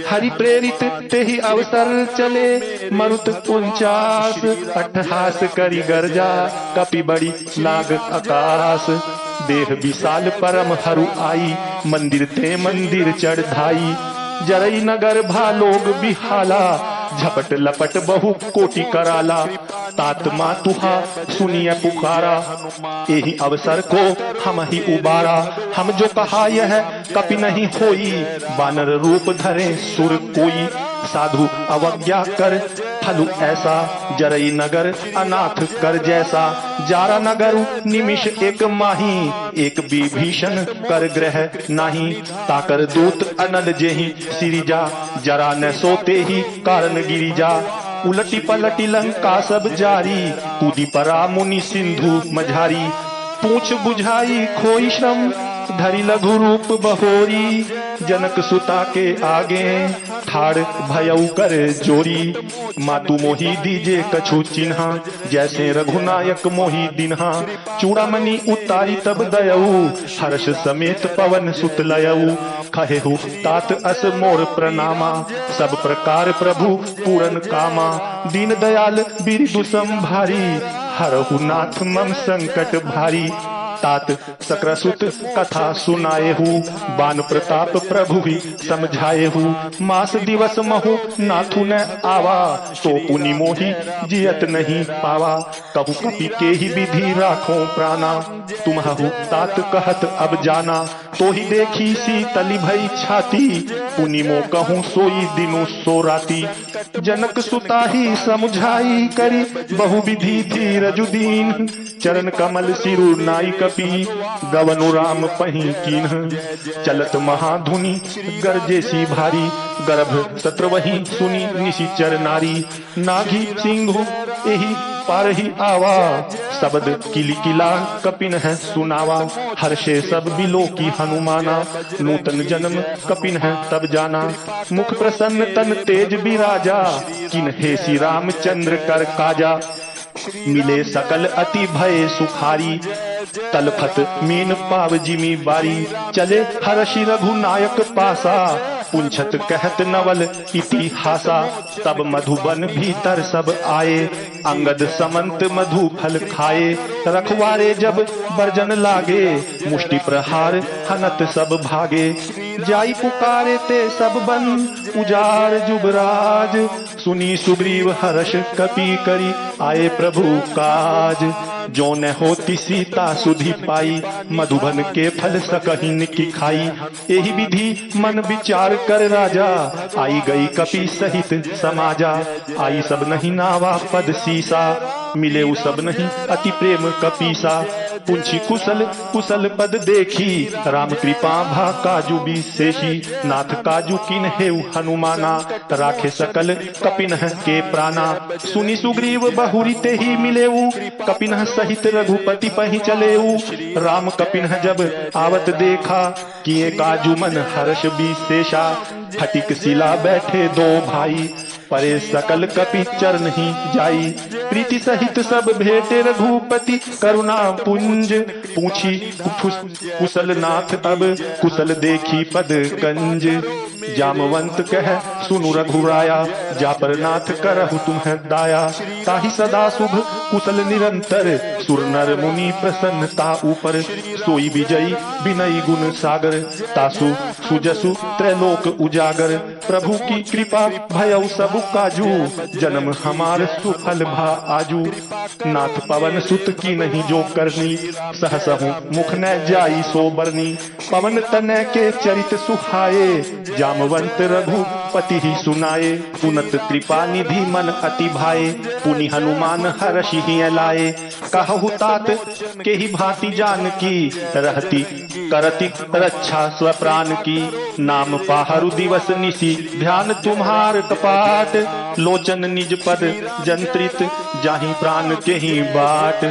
हरि प्रेरित तेहि अवसर चले मरुत 49 अट्ठहास करी गर्जा। कपि बड़ी लाग आकाश देह विशाल परम हरु आई। मंदिर ते मंदिर चढ़ धाई जरई नगर भालोग बिहाला। झपट लपट बहु कोटि कराला तात मातुहा सुनिय पुकारा। यही अवसर को हम ही उबारा हम जो कहा यह कपि नहीं होई। बानर रूप धरे सुर कोई साधु अवज्ञा कर फलु ऐसा। जरई नगर अनाथ कर जैसा जारा नगर निमिष एक माही। एक विभीषण कर ग्रह नाही ताकर दूत अनल जेहि सिरिजा। जरा न सोते ही कारण गिरिजा उलटी पलटी लंका सब जारी। कूदी परा मुनि सिंधु मझारी पूछ बुझाई खोई श्रम धरि लघु रूप बहोरी। जनक सुता के आगे ठाड़ भयउ कर जोरी। मातु मोही दीजे कछु चिन्हा जैसे रघुनायक मोही दिन्हा। चूड़ामणि उतारी तब दयऊ हर्ष समेत पवन सुत लयऊ। कहेहु तात अस मोर प्रणामा सब प्रकार प्रभु पूरन कामा। दीन दयाल बिरदु संभारी हरहु नाथ मम संकट भारी। तात सक्रसुत कथा सुनाए हूँ बान प्रताप प्रभु ही समझाए हूँ। मास दिवस महु नाथु न आवा तो पुनि मोही जियत नहीं पावा। कहु कपि के ही विधि राखो प्राणा तुम्हु तात कहत अब जाना। तो ही देखी शीतली भई छाती पुनि मो कहूँ सोई दिनु सो राती। जनक सुता ही समझाई करी बहु विधि थी रजुदीन। चरण कमल सिरु नाई कपि गवनु राम पही कीन्ह। चलत महाधुनि गरजे सी भारी गर्भ सत्र वही सुनी निशिचर नारी। नागी सिंहु एही पार ही आवा शब्द किली किला कपिन है सुनावा। हर्षे सब बिलो की हनुमाना नूतन जन्म कपिन है तब जाना। मुख प्रसन्न तन तेज बिराजा किन हे श्री रामचंद्र कर काजा। मिले सकल अति भय सुखारी तलफत मीन पाव जिमी बारी। चले हर्षि रघुनायक पासा पुंछत कहत नवल इतिहासा। तब मधुबन भीतर सब आए अंगद समंत मधु फल खाए। रखवारे जब बरजन लागे मुष्टि प्रहार हनत सब भागे। जाई पुकारे ते सब बन उजार जुबराज। सुनी सुग्रीव हर्ष कपि करी आए प्रभु काज। जो न होती सीता सुधि पाई मधुबन के फल सकहिन की खाई। यही विधि मन विचार कर राजा आई गई कपि सहित समाजा। आई सब नहीं नावा पद सीसा मिले उ सब नहीं अति प्रेम कपीसा। पूछी कुशल कुशल पद देखी राम कृपा भा काजू विशेषी। नाथ काजू किन हेउ हनुमाना राखे सकल कपिन के प्राणा। सुनी सुग्रीव बहुरी ते ही मिलेऊ कपिन सहित रघुपति पही चलेऊ। राम कपिन जब आवत देखा किए काजू मन हर्ष विशेषा। फटिक शिला बैठे दो भाई परे सकल कपि चरण ही जाई। प्रीति सहित सब भेटे रघुपति करुणा पुंज। पूछी कुशल नाथ अब कुशल देखी पद कंज। जामवंत कह सुनु रघुराया जा पर नाथ करहु तुम्हें दाया। ताहि सदा शुभ कुशल निरंतर सुर नर मुनि प्रसन्नता ऊपर। सोई विजयी विनयी गुण सागर तासु सुजसु त्रैलोक उजागर। प्रभु की कृपा भयउ सब काजू जन्म हमार सुफल भा आजू। नाथ पवन सुत की नहीं जो करनी सहसहु मुख न जाई सो बरनी। पवन तनय के चरित सुहाए जामवंत रघुपति ही सुनाए। पुनत कृपा निधि मन अति भाए पुनि हनुमान हर्षि ही लाए। कहु तात के ही भांति जान की रहती करती रक्षा स्वप्राण की। नाम पाहरु दिवस निसी ध्यान तुम्हार कपाट। लोचन निज पद जंत्रित जाहि प्राण के ही बाट।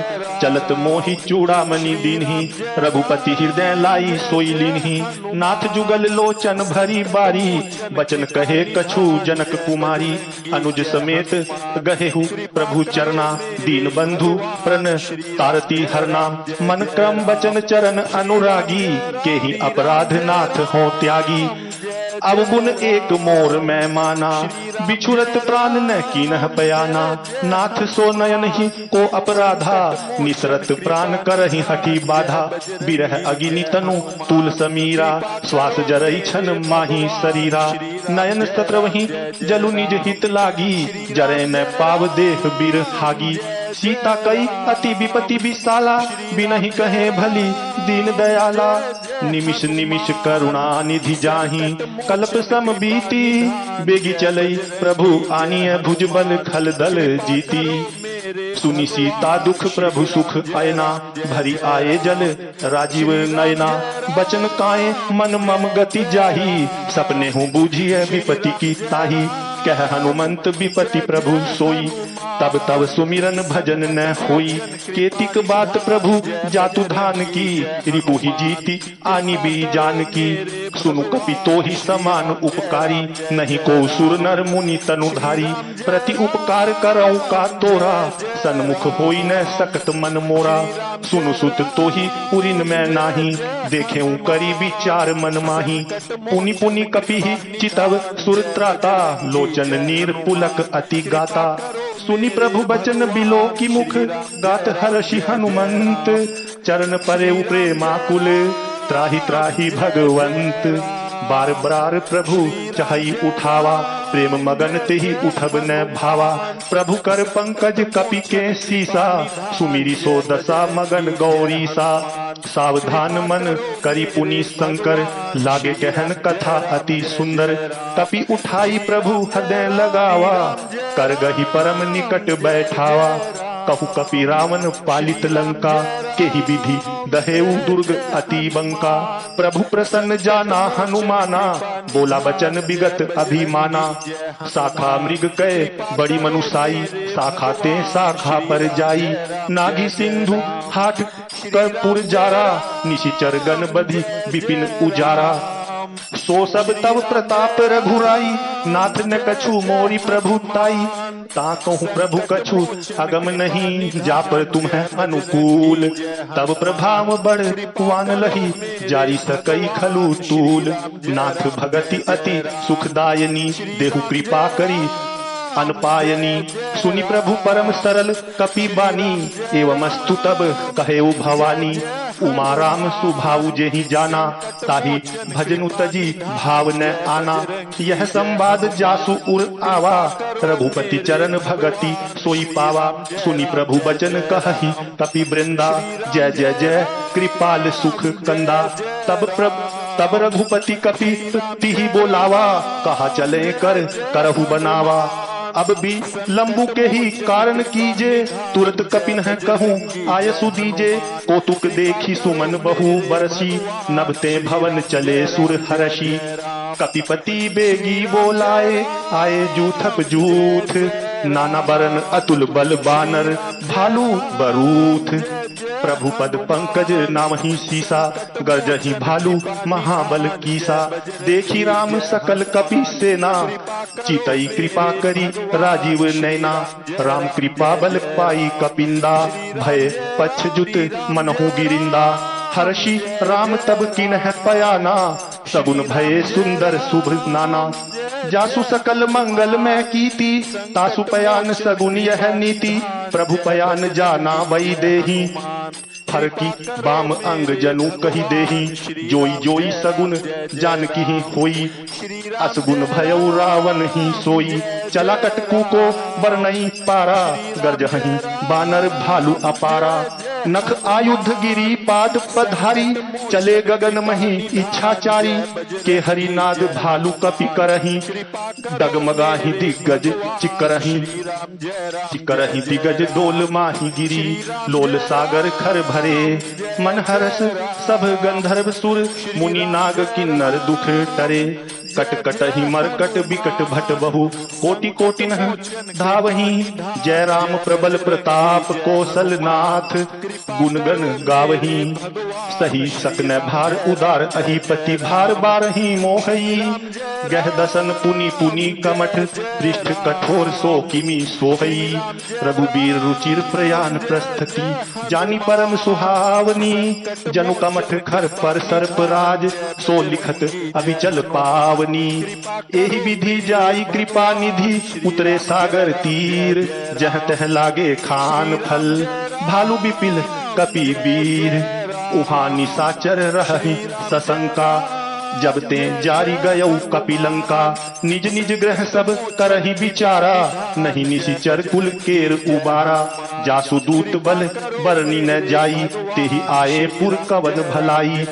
चलत मोहि चूड़ामणि दीन्ही रघुपति हृदय लाई सोई लीन्ही। नाथ जुगल लोचन भरी बारी बचन कहे कछु जनक कुमारी। अनुज समेत गहेहु प्रभु चरना दीन बंधु प्रण तारती हरना। मन क्रम बचन चरण अनुरागी के ही अपराध नाथ हो त्यागी। अब गुण एक मोर मैं माना बिछुरत प्राण न कीनह पयाना। नाथ सो नयन ही को अपराधा निसरत प्राण करहि हठी बाधा। बिरह अगिनि तनु तूल समीरा श्वास जरई छन माही शरीरा। नयन सत्रवही जलु निज हित लागी जरे न पाव देह बिर हागी। सीता कई अति विपति विशाला बिनहि कहे भली दीन दयाला। निमिष निमिष करुणा निधि जाहि कल्प सम बीती। बेगी चलई प्रभु आनिय भुज बल खल दल जीती। सुनी सीता दुख प्रभु सुख आयना भरी आए जल राजीव नयना। बचन काए मन मम गति जाही सपने हूँ बूझिए विपति की ताही। कह हनुमंत विपति प्रभु सोई तब तब सुमिरन भजन न होई। केतिक बात प्रभु जातु धान की रिपु ही जीती आनी भी जान की। सुनु कपि तो ही समान उपकारी नहीं को सुर नर मुनि तनुधारी। प्रति उपकार करऊं का तोरा सन्मुख होई न सकत मन मोरा। सुनु सुत तो ही उरिन में नाही देखेऊं करी विचार मन माही। पुनि पुनि कपि ही चितव सुर त्राता लोचन नीर पुलक अति गाता। सुनि प्रभु बचन बिलो की मुख गात हर्षि हनुमंत। चरण परे प्रेमाकुल त्राहि त्राहि भगवंत। बार बार प्रभु चाहि उठावा प्रेम मगन ते ही उठब न भावा। प्रभु कर पंकज कपि के सीसा सुमिरी सो दशा मगन गौरी सा। सावधान मन करी पुनि शंकर लागे कहन कथा अति सुंदर। कपि उठाई प्रभु हृदय लगावा कर गही परम निकट बैठावा। कहु कपि रावण पालित लंका के ही विधि दहेउ दुर्ग अति बंका। प्रभु प्रसन्न जाना हनुमाना बोला बचन विगत अभिमाना। शाखा मृग कय बड़ी मनुसाई शाखा ते शाखा पर जाई। नागी सिंधु हाट कर्पूर जारा निशिचर गण बधि विपिन उजारा। सो सब तब प्रताप रघुराई नाथ न कछु मोरी प्रभु ताई। ता कहूँ प्रभु कछु अगम नहीं जा पर तुम्हें अनुकूल। तब प्रभाव बढ़ कुआन लही जारी सकई खलु तूल। नाथ भगति अति सुखदायनी देहु कृपा करी अनपायनी। सुनि प्रभु परम सरल कपि बानी, एवमस्तु तब कहेउ भवानी। उमा राम सुभाऊ जेहि जाना, ताहि भजनु तजी भाव न आना। यह संवाद जासु उर आवा, रघुपति चरण भगति सोई पावा। सुनि प्रभु बचन कहहि कपि वृंदा, जय जय जय कृपाल सुख कंदा। तब रघुपति कपि तिहि बोलावा, कहा चले कर करहु बनावा। अब भी लंबू के ही कारण कीजे, तुरत कपिन है कहूँ आयसु दीजे। कौतुक देखी सुमन बहु बरसी, नभते भवन चले सुर हरषि। कपिपति बेगी बोलाए, आए जूथप जूथ। नाना बरन अतुल बल बानर, भालू बरूथ। प्रभु पद पंकज नामहि सीसा, गर्जहि भालू महाबल कीसा। देखी राम सकल कपि सेना, चितई कृपा करी राजीव नैना। राम कृपा बल पाई कपिंदा, भय पछजुत मनहु गिरिंदा। हर्षि राम तब किन्ह पयाना, सगुन भये सुंदर शुभ नाना। जासु सकल मंगल में कीती, तासु पयान सगुन यह नीति। प्रभु पयान जाना वही देही, हर की बाम अंग जनु कही देही। जोई जोई सगुन जानकी ही होई, असगुन भयउ रावण ही सोई। चला कटकू को बरनई पारा, गर्जहि बानर भालू अपारा। नख आयुध गिरी पाद पधारी, चले गगन मही इच्छाचारी। के हरिनाद भालू कपि करही, डगमगाही दिग्गज चिकरही। चिकरही दिग्गज डोल माही गिरी, लोल सागर खर भरे। मन हरस सब गंधर्व सुर, मुनि नाग किन्नर दुख टरे। कट कटहि मरकट बिकट भट बहु, कोटि कोटि धावही। जय राम प्रबल प्रताप कौशल नाथ, गुणगन गावही। सही सकन भार उदार अहिपति, भार बारही मोहई। गह दसन पुनि पुनि कमठ, पृष्ठ कठोर सो किमी सोहई। रघुबीर रुचिर प्रयाण प्रस्थति, जानी परम सुहावनी। जनु कमठ खर पर सर्प राज, सो लिखत अभिचल पावनी। एहि विधि जाई कृपा निधि, उतरे सागर तीर। जह तह लागे खान फल, भालू बिपिल कपि वीर। उहाँ निशाचर रहहि सशंका, जब ते जारी गयऊ कपिलंका। निज निज ग्रह सब करहि विचारा, नहीं निशिचर कुल केर उबारा। जासु दूत बल बरनी न जाई, तेहि आए पुर कवन भलाई।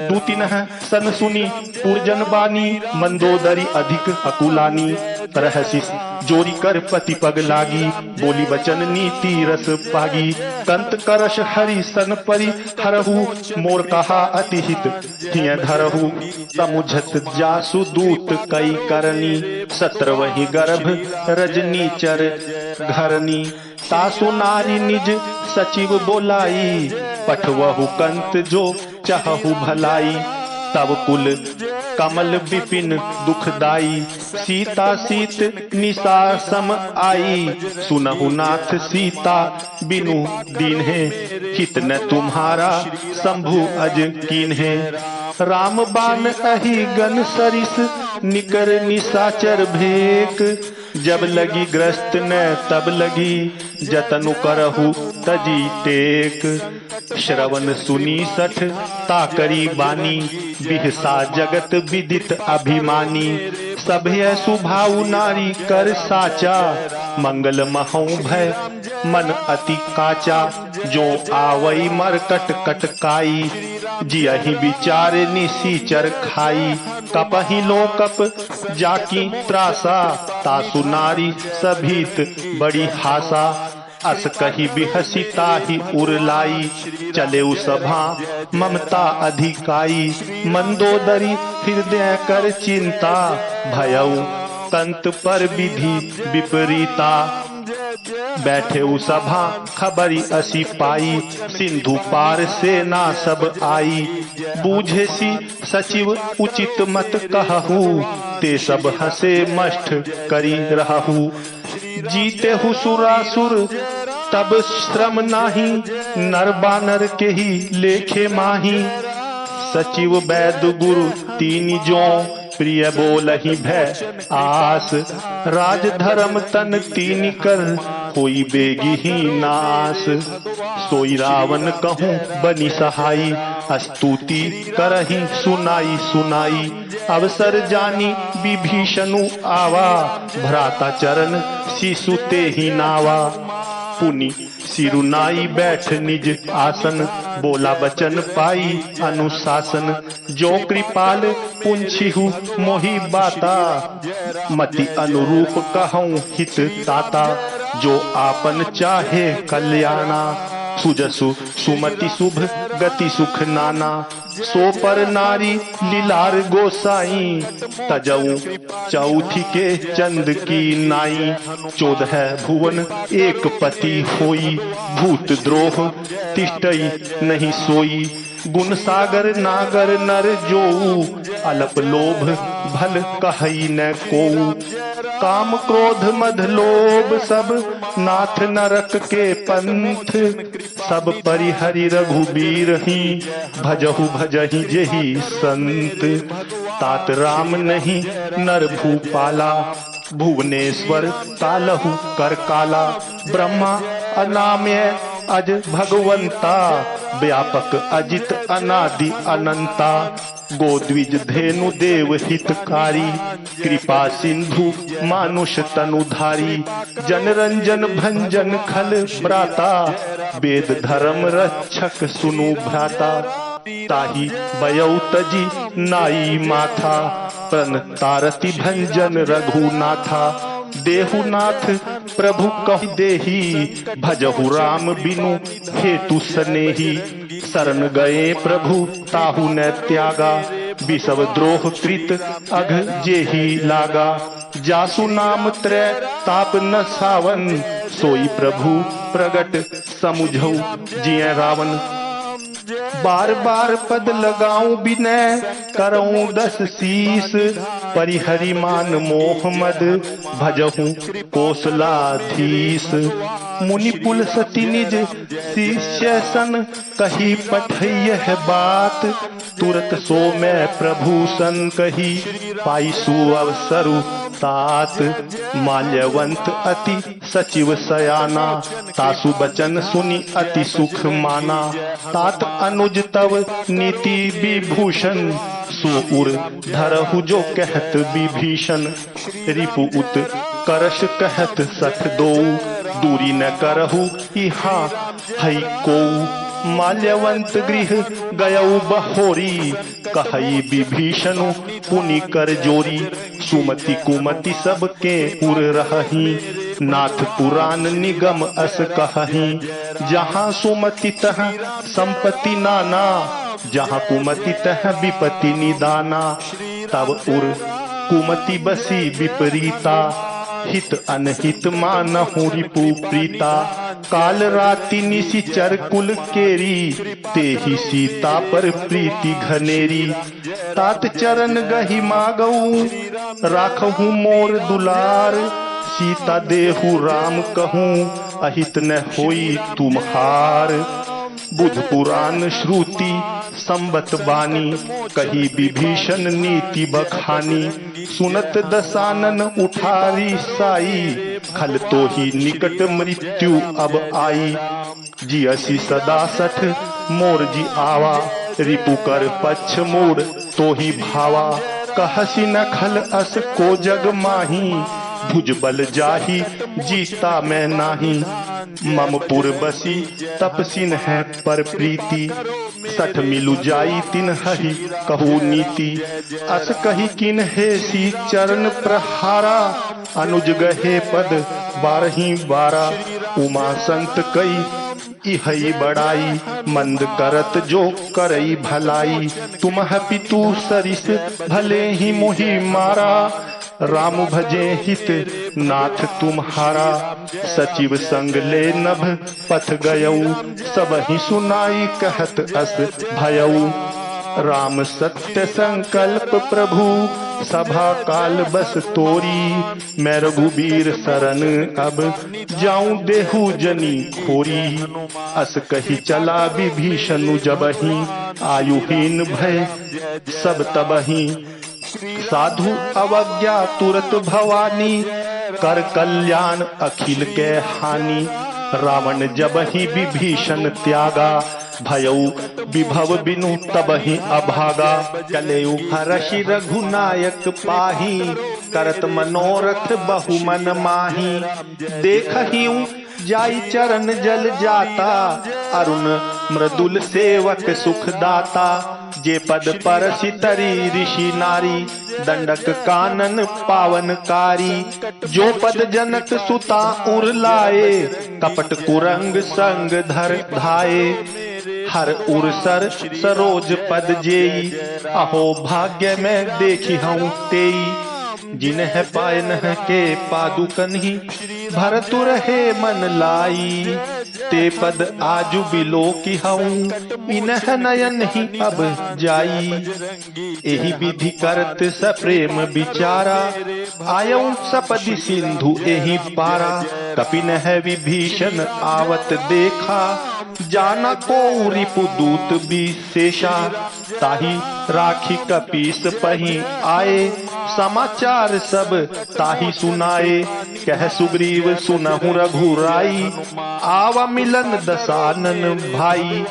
दूतिन सन सुनी पुरजन बानी, मंदोदरी अधिक अकुलानी। रहसिस जोरी कर पति पग लागी, बोली बचन नीति रस पागी। कंत करश हरि सन परि हरहु, मोर कहा अति हित हिय धरहु। समुझत जासु दूत कई करनी, सत्र वही गर्भ रजनी चर घरनी। तासु नारी निज सचिव बोलाई, पठवहु कंत जो चाहु भलाई। तब कुल कमल विपिन दुखदाई, सीता सीत निशा सम आई। सुनहु नाथ सीता बिनु दीन्हे, हित न तुम्हारा शंभु अज कीन्हे। राम बान अहि गन सरिस, निकर निशाचर भेक। जब लगी ग्रस्त न तब लगी, जतनु करहु तजी टेक। श्रवण सुनी सठ ताकरी बानी, बिहसा जगत विदित अभिमानी। सभय सुभाऊ नारी कर साचा, मंगल महौ भय मन अति काचा। जो आवई मरकट कटकाई, जियहि विचार निसीचर खाई। कपहि लो कप जाकी त्रासा, तासु नारी सभीत बड़ी हासा। अस कही बिहसिता ही उरलाई, चले सभा ममता अधिकाई। मंदोदरी हृदय कर चिंता, भयउ कंत पर विधि विपरीता। बैठे सभा खबरी असी पाई, सिंधु पार सेना सब आई। बूझे सी सचिव उचित मत कहहु, ते सब हसे मष्ट करी रहहु। जीते हु सुरासुर तब श्रम नाही, नर बानर के ही लेखे माही। सचिव वैद गुरु तीन जो, प्रिय बोलहि भय आस, राज धर्म तन तीन कर होई बेगी ही नास। सोई रावण कहूँ बनी सहाई, स्तुति करहि सुनाई सुनाई। अवसर जानी विभीषणु आवा, भ्राता चरण शिशु ते ही नावा। पुनि सिरुनाई बैठ निज आसन, बोला बचन पाई अनुशासन। जो कृपाल पुंछिहु मोहि बाता, मति अनुरूप कहूँ हित ताता। जो आपन चाहे कल्याणा, सुजसु सुमति शुभ गति सुख नाना। सो पर नारी लीलार गोसाई, तजऊ चौथी के चंद की नाई। 14 भुवन एक पति होई, भूत द्रोह तिष्ठई नहीं सोई। गुण सागर नागर नर जोऊ, अलप लोभ भल कहई न कोऊ। काम क्रोध मद लोभ सब, नाथ नरक के पंथ। सब परिहरि रघुबीर ही, भजहु भजहि जेहि संत। तात राम नहीं नर भूपाला, भुवनेश्वर तालहु कर काला। ब्रह्मा अनामय अज भगवंता, व्यापक अजित अनादि अनंता। गोद्विज धेनु देव हितकारी, कृपा सिंधु मानुष तनुधारी। जनरंजन भंजन खल ब्राता, वेद धर्म रक्षक सुनु भ्राता। ताहि बयौ तजी नाई माथा, प्रण तारति भंजन रघुनाथा। देहुनाथ प्रभु कहु देही, भजहु राम बिनु हेतु सनेही। शरण गए प्रभु ताहु न त्यागा, विषव द्रोह कृत अघ जेहि लागा। जासु नाम त्रय ताप न सावन, सोई प्रभु प्रगट समुझऊ जिय रावण। बार बार पद लगाऊं विनय, करऊं 10 शीस। परिहरि मान मोह मद, भजहूं कोसलाधीश। मुनि पुल सती निज शिष्य सन, कही पठैय है बात। तुरत सो मैं प्रभु सन कही, पाई सुअवसरु तात। माल्यवंत अति सचिव सयाना, तासु बचन सुनि अति सुख माना। तात अनुज तव नीति विभूषण, सो उर धरहु जो कहत विभीषण। रिपु उत करश कहत 62, दूरी न करहु इहाँ है कोऊ। माल्यवंत गृह गयऊ बहोरी, कहई विभीषणु पुनि कर जोरी। सुमति कुमति सबके उर रहही, नाथ पुराण निगम अस कहही। जहाँ सुमति तह संपत्ति नाना, जहाँ कुमति तह विपत्ति निदाना। तब उर कुमति बसी विपरीता, हित अनहित मानहु रिपु प्रीता। काल राति निशिचर कुल केरी, तेहि सीता पर प्रीति घनेरी। तात चरण गहि मागऊ, राखहु मोर दुलार। सीता देहु राम कहूँ, अहित न होई तुम्हार। बुध पुराण श्रुति संबत बानी, कही विभीषण नीति बखानी। सुनत दसानन उठारी साई, खल तो ही निकट मृत्यु अब आई। जियसी सदा 60 मोर जी आवा, रिपु कर पक्ष मोर तो ही भावा। कहसी न खल अस को जग माही, भुजबल जाही जीता मैं नाही। ममपुर बसी तपसिन है पर प्रीति, 60 मिलु जाई तिन हहि कहू नीति। अस कही किन हे सी चरण प्रहारा, अनुज गहे पद 12 उमा संत कई इहई बड़ाई। मंद करत जो करई भलाई, तुमह पितु सरिस भले ही मोहि मारा। राम भजे हित नाथ तुम्हारा, सचिव संग ले नभ पथ गयऊ। सब ही सुनाई कहत अस भयऊ। राम सत्य संकल्प प्रभु, सभा काल बस तोरी। मैं रघुबीर शरण अब जाऊं देहु जनी खोरी। अस कही चला विभीषणु जबहि, आयुहीन भय सब तबहि। साधु अवज्ञा तुरत भवानी, कर कल्याण अखिल के हानि। रावण जब ही विभीषण त्यागा, भयउ विभव बिनु तब ही अभागा। चलेउ हर्षि रघुनायक पाही, करत मनोरथ बहु मन माही। देखहिउ जाई चरण जल जाता, अरुण मृदुल सेवक सुख दाता। जे पद परसि तरी ऋषि नारी, दंडक कानन पावनकारी। जो पद जनक सुता उर लाए, कपट कुरंग संग धर धाये। हर उरसर सरोज पद जेई, अहो भाग्य में देखी हूँ तेई। जिन्ह पायन के पादुकन ही, भरतु रहे मन लाई। ते पद आजु बिलो की हूँ, इन्ह नयन ही अब जाई। एहि विधि करत सप्रेम विचारा, आयऊ सपदि सिंधु एहि पारा। कपिन है विभीषण आवत देखा, जाना को रिपु दूत विशेषा। ताही राखी कपीस पही आए, समाचार सब ताही सुनाए। कह सुग्रीव सुनहु रघुराई, आवा मिलन दसानन भाई।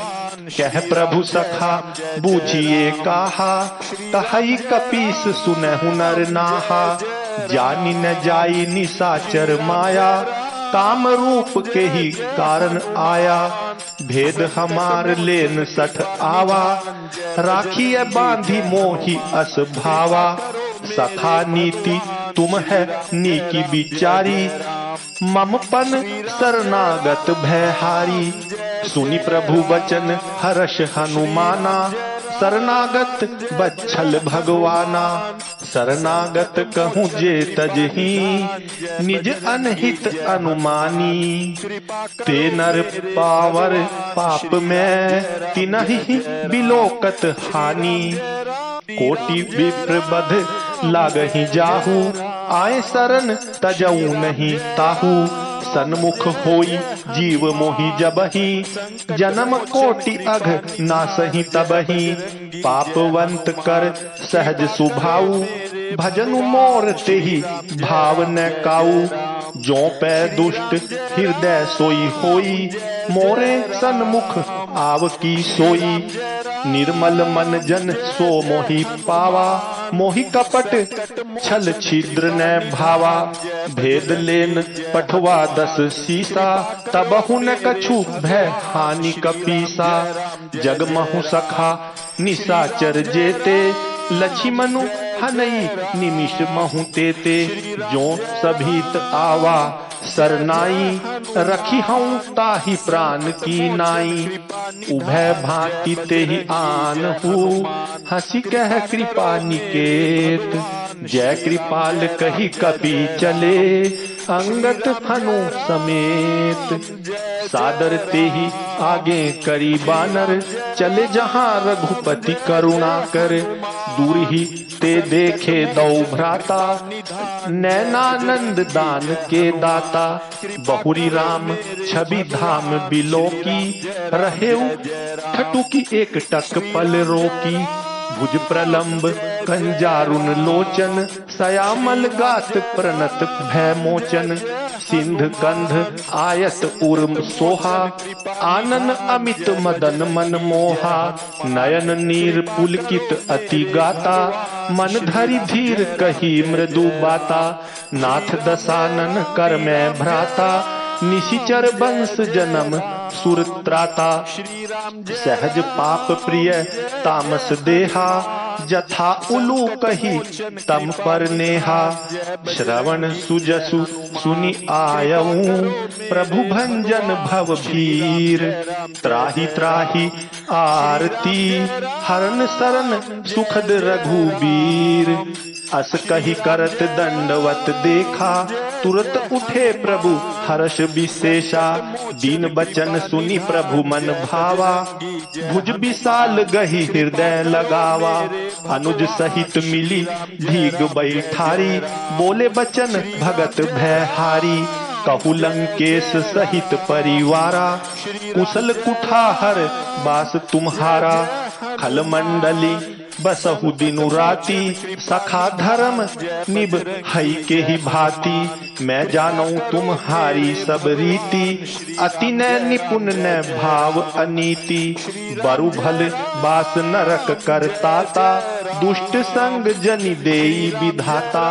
कह प्रभु सखा बूझिए काहा, कहि कपीस सुनहु नर नाहा। जानी न जाई निसाचर माया, काम रूप के ही कारण आया। भेद हमार लेन सठ आवा, राखिए बांधी मोही अस भावा। सखा नीति तुम है नीकी बिचारी, ममपन शरणागत भयहारी। सुनि प्रभु वचन हर्ष हनुमाना, शरणागत बच्छल भगवाना। शरणागत कहूँ जे तजही, निज अनहित अनुमानी। ते नर पावर पाप में, तिनहि बिलोकत हानि। कोटि विप्र बध लागहि जाहू, आए शरण तजऊ नहीं ताहू। सन्मुख होई जीव मोहि जबहि, जन्म कोटि अघ नासहि तबहि। पापवंत कर सहज सुभाऊ, भजनु मोर तेहि भाव न काऊ। जो पै दुष्ट हृदय सोई होई, मोरे सन्मुख आव की सोई। निर्मल मन जन सो मोहि पावा, मोहि कपट छल छिद्र न भावा। भेद लेन पठवा 10 सीसा, तबहु न कछु भय हानि कपीसा। जगमहु सखा निसाचर जेते, लक्ष्मनु हनई निमिष महु तेते। जो सभीत आवा सरनाई, रखी हूँ ताहि प्राण की नाई। उभय भांति तेहि आन हूँ, हंसी कह कृपा निकेत। जय कृपाल कही कपि चले, अंगत हनु समेत। सादर तेहि आगे करी बानर, चले जहाँ रघुपति करुणा कर। दूर ही ते देखे दौ भ्राता, नैनानंद दान के दाता। बहुरी राम छवि धाम बिलोकी, रहेउ ठटुकी एक टक पल रोकी। भुज प्रलंब कंजारुन लोचन, सयामल गात प्रणत भय मोचन। सिंध कंध आयत उर्म सोहा, आनन अमित मदन मन मोहा। नयन नीर पुलकित अति गाता, मन धरि धीर कही मृदु बाता। नाथ दसानन कर में भ्राता, निशिचर वंश जन्म सुर त्राता। सहज पाप प्रिय तामस देहा, जथा उलू कही तम पर नेहा। श्रवण सुजसु सुनि आयऊ, प्रभु भंजन भव भीर। त्राहि त्राहि आरती, हरन सरन सुखद रघुबीर। अस कही करत दंडवत देखा, तुरत उठे प्रभु हर्ष विशेषा। दीन बचन सुनि प्रभु मन भावा, भुज विशाल गही हृदय लगावा। अनुज सहित मिली भीग बैठारी, बोले बचन भगत भयहारी। कहु लंकेश सहित परिवारा, कुशल कुठाहर बास तुम्हारा। खल मंडली बसहु दिनु राती सखा धर्म निब हई के ही भांति। मैं जानू तुम्हारी सब रीति अति न निपुण न भाव अनीति। बरु भल बास नरक करताता दुष्ट संग जनि देई विधाता।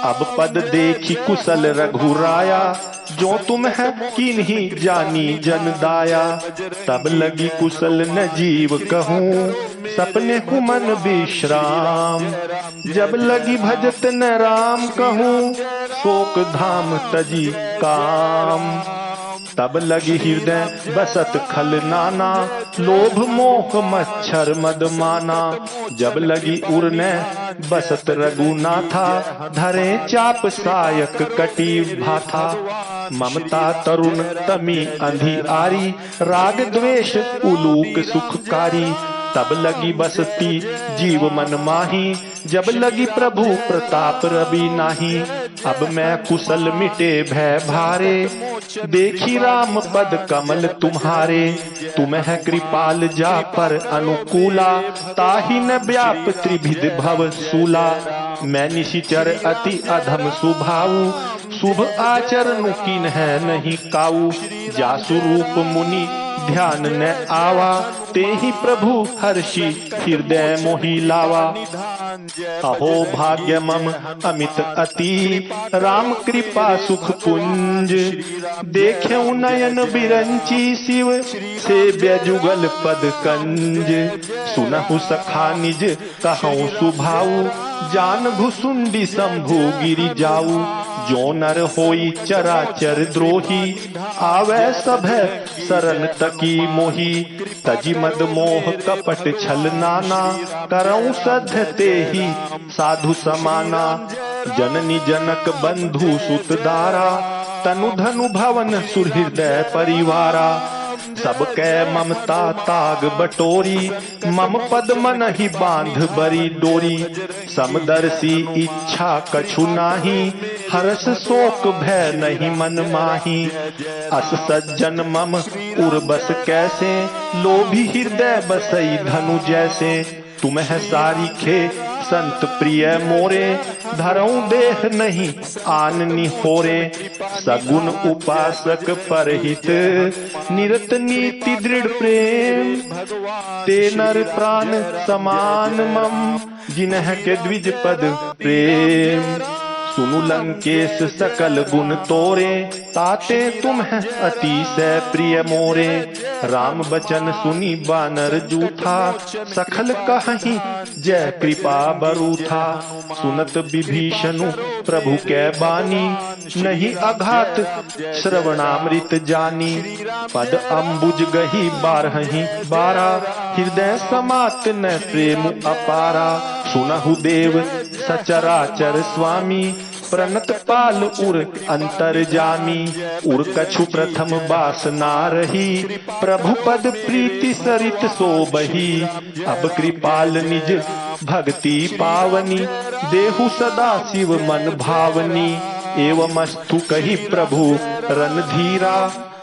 अब पद देखी कुशल रघुराया जो तुम है किन्हीं जानी जन दाया। तब लगी कुशल न जीव कहूँ सपने हु मन विश्राम। जब लगी भजत न राम कहूँ शोक धाम तजी काम। तब लगी हृदय बसत खल नाना लोभ मोह मच्छर मद माना। जब लगी उड़ने बसत रघुनाथा धरे चाप सायक कटी भाथा। ममता तरुण तमी अंधियारी राग द्वेष उलूक सुखकारी। तब लगी बसती जीव मन माही जब लगी प्रभु प्रताप रवि नाही। अब मैं कुशल मिटे भय भारे देखी राम पद कमल तुम्हारे। तुम है कृपाल जा पर अनुकूला ताहि न व्याप त्रिभिद भव सूला। मैं निशिचर अति अधम सुभाऊ शुभ आचरण कीन है नहीं काऊ। जासु रूप मुनि ध्यान न आवा ते ही प्रभु हर्षि हृदय मोहि लावा। अहो भाग्य मम अमित अति राम कृपा सुख पुंज। देख्यऊ नयन बिरंची शिव सेव्य जुगल पद कंज। सुनहु सखा निज कहूँ सुभाऊ जान भुसुंडी शंभु गिरि जाऊ। जो नर होई चराचर द्रोही आवे सभै शरण तकी मोही। तजी मद मोह कपट छल नाना करऊं सध्य ते ही साधु समाना। जननी जनक बंधु सुत दारा तनु धनु भवन सुहृदय परिवारा। सब कै ममता ताग बटोरी मम पद मन ही बांध बरी डोरी। समदर्शी इच्छा कछु नाही हर्ष शोक भय नहीं मन माही। अस सज्जन मम उर बस कैसे लोभी हृदय बसई धनु जैसे। तुम है सारीखे संत प्रिय मोरे धरऊं देह नहीं आननी होरे। सगुन उपासक परहित निरत नीति दृढ़ प्रेम। ते नर प्राण समान मम जिन्ह के द्विज पद प्रेम। सुनु लंकेश सकल गुण तोरे ताते तुम है अतिशय प्रिय मोरे। राम बचन सुनी बानर जूथा सखल कहीं जय कृपा बरूथा। सुनत विभीषणु प्रभु कै बानी नहीं अघात श्रवणामृत जानी। पद अम्बुज गही बारहि बारा हृदय समात न प्रेम अपारा। सुनहु देव सचराचर स्वामी प्रणत पाल उर अंतर जामी। उर कछु प्रथम बासना रही प्रभु पद प्रीति सरित सो बही। अब कृपाल निज भक्ति पावनी देहु सदा शिव मन भावनी। एवमस्तु कही प्रभु रणधीरा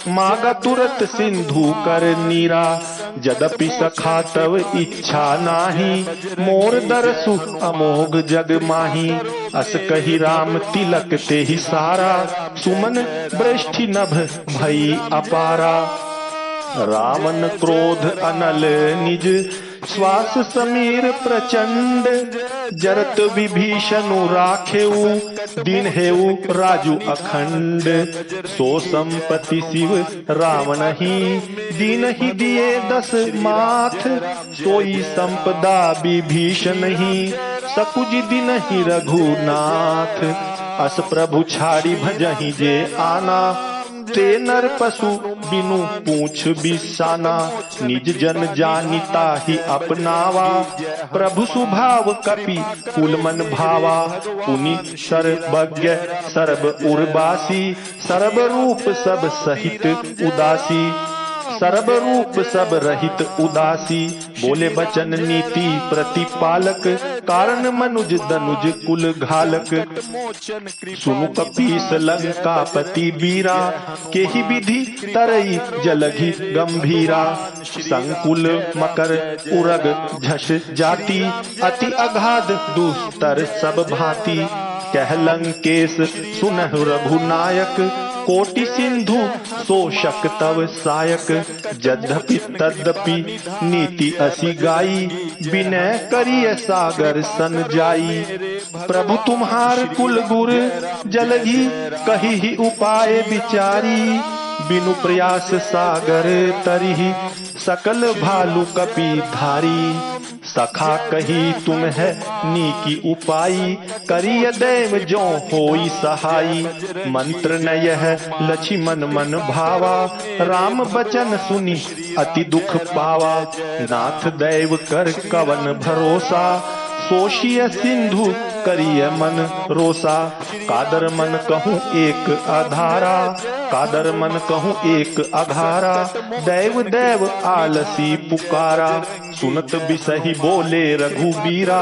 मागा तुरत सिंधु कर नीरा। यद्यपि सखा तव इच्छा नाही मोर दरसु अमोघ जग माही। अस कही राम तिलक ते ही सारा सुमन बृष्टि नभ भई अपारा। रावण क्रोध अनल निज श्वास समीर प्रचंड। जरत विभीषणु राखेऊ दिन हेऊ राजू अखंड। सो संपत्ति शिव रावण ही दीन ही दिए 10 माथ। सोई संपदा विभीषण ही सकुज दिन ही रघुनाथ। अस प्रभु छाड़ी भजहि जे आना ते नर पशु बिनु पूछ बिसाना। निज जन जानिता ही अपनावा प्रभु सुभाव कपि कुल मन भावा। पुनि सर्वज्ञ सर्व उर्वासी सर्व रूप सब सहित उदासी। सर्व रूप सब रहित उदासी, बोले बचन नीति प्रतिपालक, कारण मनुज दनुज कुल घालक। सुनु कपीस लंकापति बीरा, केहि विधि तरई जलधि गंभीरा। संकुल मकर उरग झष जाति, अति अगाध दुस्तर सब भांति। कह लंकेश सुनहु रघुनायक, कोटि सिंधु शोषक तव सायक। यद्यपि तद्यपि नीति असी गाई, विनय करिय सागर सन जाई। प्रभु तुम्हार कुल गुर जलधि, कही ही उपाय विचारी। बिनु प्रयास सागर तरिहि, सकल भालु कपि धारी। सखा कही तुम है नीकी उपाई, करिय दैव जो होई सहाई। मंत्र न यह लक्ष्मण मन भावा, राम बचन सुनी अति दुख पावा। नाथ दैव कर कवन भरोसा, सोशिय सिंधु करिय मन रोसा। कादर मन कहूँ एक आधारा, कादर मन कहूँ एक अघारा। दैव दैव आलसी पुकारा, सुनत बिसही बोले रघुबीरा।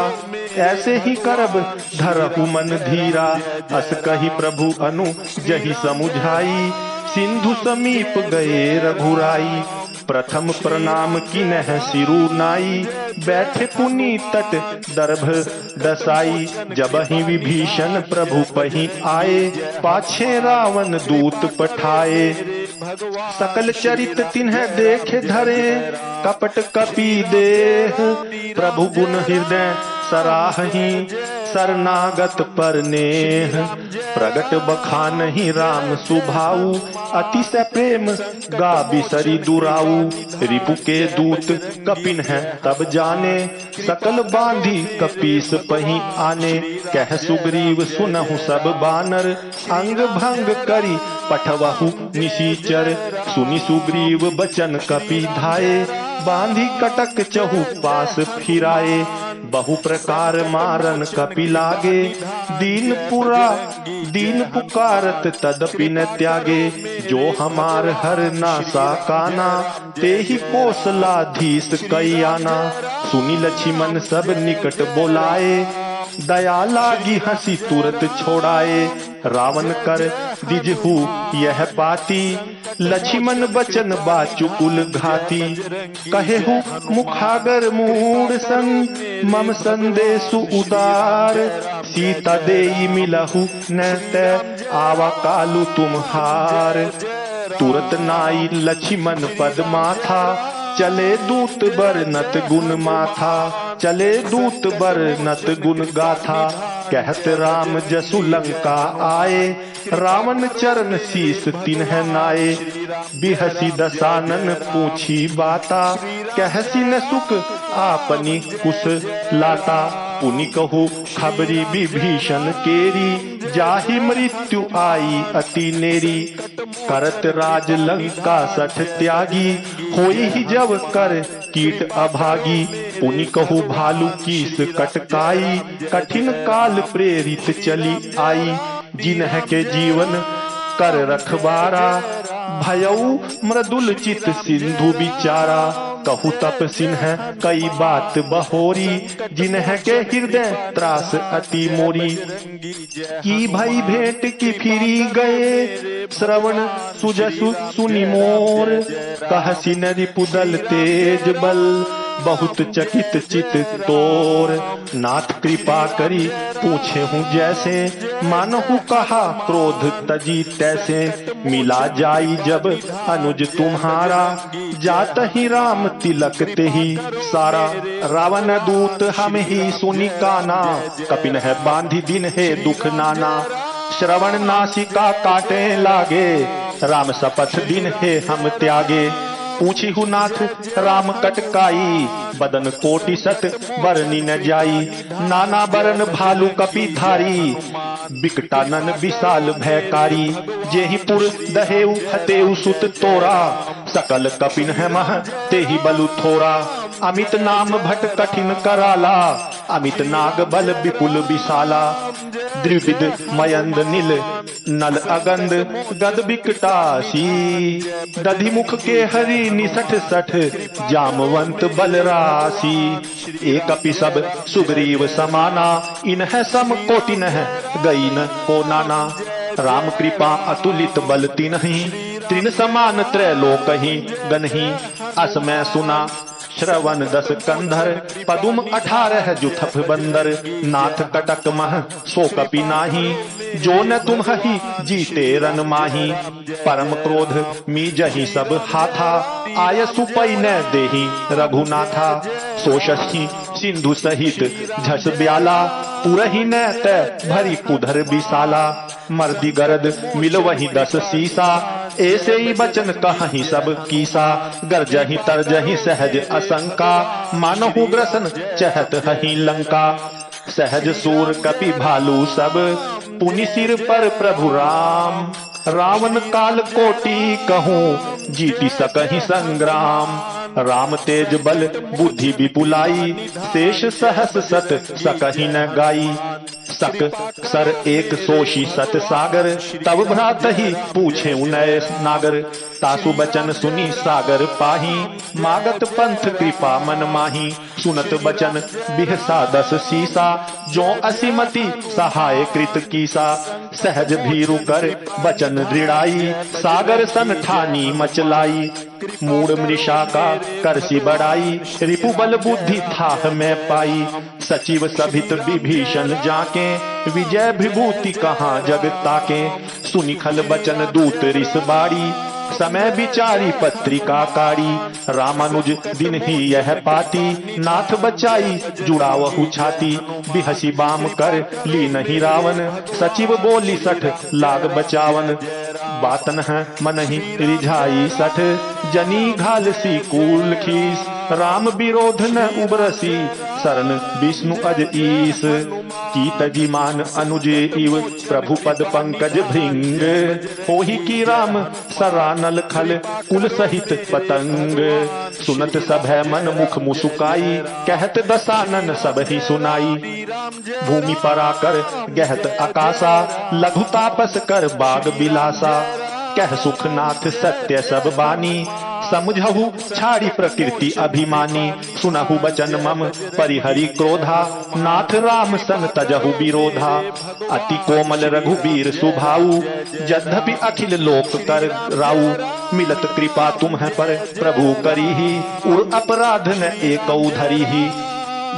ऐसे ही करब धरहु मन धीरा, अस कही प्रभु अनु जहि समुझाई। सिंधु समीप गए रघुराई, प्रथम प्रणाम किन्ह सिरु नाई। बैठे पुनि तट दर्भ दसाई, जबहि विभीषण प्रभु पही आए। पाछे रावण दूत पठाए, सकल चरित तिन्ह देखे धरे। कपट कपि देह प्रभु गुण हृदय सराहि, शरणागत पर नेह। प्रगट बखानहि राम सुभाऊ, अतिशय प्रेम गा बिसरी दुराऊ। रिपु के दूत कपिन है तब जाने, सकल बांधी कपीस पही आने। कह सुग्रीव सुनहु सब बानर, अंग भंग करी पठवहु निशीचर। सुनि सुग्रीव बचन कपि धाये, बांधी कटक चहु पास फिराए। बहु प्रकार मारन कपि लागे, दीन पुकारत तदपि न त्यागे। जो हमार हर नासा काना, तेहि कौशलाधीश कैयाना। सुनि लक्ष्मण सब निकट बोलाए, दया लागी हंसी तुरत छोड़ाए। रावण कर दिजहु यह पाती, लक्ष्मण बचन बाचुकुल घाती। कहेहु मुखागर मूढ़ सन, मम संदेशु उदार। सीता देई मिलहु न तै, आवा कालु तुम्हार। तुरत नाई लक्ष्मण पद माथा, चले दूत बरनत गुण माथा। चले दूत बरनत गुण गाथा, कहत राम जसु लंका आए। रावण चरण शीस तिन्ह नाये, बिहसी दसानन पूछी बाता। कहसी न सुख आपनी कुश लाता। पुनि कहु खबरी विभीषण केरी, जाहि मृत्यु आई अति नेरी। करत राज लंका सठ त्यागी, होई ही जब कर कीट अभागी। पुनि कहु भालू कीस कटकाई, कठिन काल प्रेरित चली आई। जिन्ह के जीवन कर रखबारा, भयऊ मृदुल चित सिंधु बिचारा। कहु तप सिन्ह कई बात बहोरी, जिन्ह के हृदय त्रास अति मोरी। की भई भेंट की फिरी गए, श्रवण सुजसु सुनि मोर। कहसी नरि पुदल तेज बल, बहुत चकित चित तोर। नाथ कृपा करी पूछे हूँ जैसे, मानहु कहा क्रोध तजी तैसे। मिला जाई जब अनुज तुम्हारा, जात ही राम तिलक ते ही सारा। रावण दूत हम ही सुनि काना, कपिन है बांधी दिन है दुख नाना। श्रवण नासिका काटे लागे, राम शपथ दिन है हम त्यागे। पूछी हु नाथ राम कटकाई, बदन कोटि सत बरनी न जाई। नाना बरन भालू कपि धारी, बिकटानन विशाल भयकारी। जेहि पुर दहेउ हतेउ सुत तोरा, सकल कपिन है मह तेहि बलु थोरा। अमित नाम भट कठिन कराला, अमित नाग बल विपुल विशाला। द्विविध मयंद नील नल अगंद गद बिकटासी, दधि मुख के हरि निसठ सठ, जामवंत बलरासी। एक अपि सब सुग्रीव समाना, इन्ह सम कोटि नह गई न को नाना। राम कृपा अतुलित बल तिन्हि, त्रिन समान त्रैलोकहि गनहि। अस मैं सुना श्रवण 10 कंधर, पदुम 18 जुथफ बंदर। नाथ कटक मह सो कपि नाही, जो न तुम ही जीते रन माही। परम क्रोध मी जही सब हाथा, आय सुपई न देही रघुनाथा। सोशहि सिंधु सहित झस ब्याला, पुरहि न तै भरी कुधर विशाला। मर्दी गरद मिल वही 10 सीसा, ऐसे ही बचन कहीं सब कीसा। गरजहि तरजहि सहज असंका, मानहु ग्रसन चहत हही लंका। सहज सूर कपि भालू सब, पुनि सिर पर प्रभु राम। रावण काल कोटि कहूँ, जीति सकहि संग्राम। राम तेज बल बुद्धि विपुलाई, शेष सहस सत सकहि न गाई। सक सर एक सोशी सत सागर, तब भ्रात ही पूछे उनय नागर। तासु बचन सुनी सागर पाही, मागत पंथ कृपा मन माही। सुनत बचन बिहसा 10 सीसा, जो असीमति सहाय कृत कीसा। सहज भीरु कर बचन दृढ़ाई, सागर सन ठानी मचलाई। मूड मृषा का करसी बढ़ाई, रिपु बल बुद्धि थाह में पाई। सचिव सभित विभीषण जाके, विजय विभूति कहाँ जग ताके। सुनि खल बचन दूत रिस बाड़ी, समय विचारी पत्रिका काड़ी। रामानुज दिन ही यह पाती, नाथ बचाई जुड़ावहु छाती। बिहसी बाम कर ली नहीं रावण, सचिव बोली सठ लाग बचावन। बातन है मन ही रिझाई सठ, जनी घाल सी कूल खीस। राम विरोध न उबरसी, शरण विष्णु अज ईस। की तजी मान अनुजे इव, प्रभु पद पंकज भृंग। होहि की राम सरानल खल, कुल सहित पतंग। सुनत सब है मन मुख मुसुकाई, कहत दसानन सब ही सुनाई। भूमि पर आकर गहत आकाशा, लघु तापस कर बाग बिलासा। कह सुखनाथ सत्य सब बानी, समझहु छाड़ी प्रकृति अभिमानी। सुनहु बचन मम परिहरि क्रोधा, नाथ राम सन तजहु विरोधा। अति कोमल रघुबीर सुभाऊ, यद्यपि अखिल लोक कर राऊ। मिलत कृपा तुम्ह पर प्रभु करीहि, उर अपराध न एकौ धरीहि।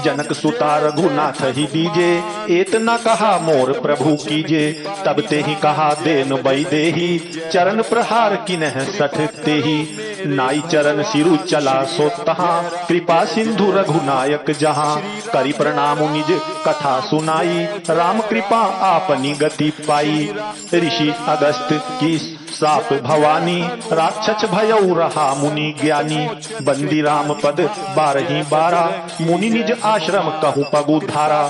जनक सुता रघुनाथ ही दीजे, एत न कहा मोर प्रभु कीजे। तब ते ही कहा देन बई देही, चरण प्रहार किन्ह सठ तेही। नाई चरण सिरु चला सो तहाँ, कृपा सिंधु रघुनायक जहाँ। करि प्रणाम निज कथा सुनाई, राम कृपा आपनी गति पाई। ऋषि अगस्त की साप भवानी, राक्षस भयउ रहा मुनि ज्ञानी। बंदी राम पद 12 12, मुनि निज आश्रम कहूँ पगु धारा।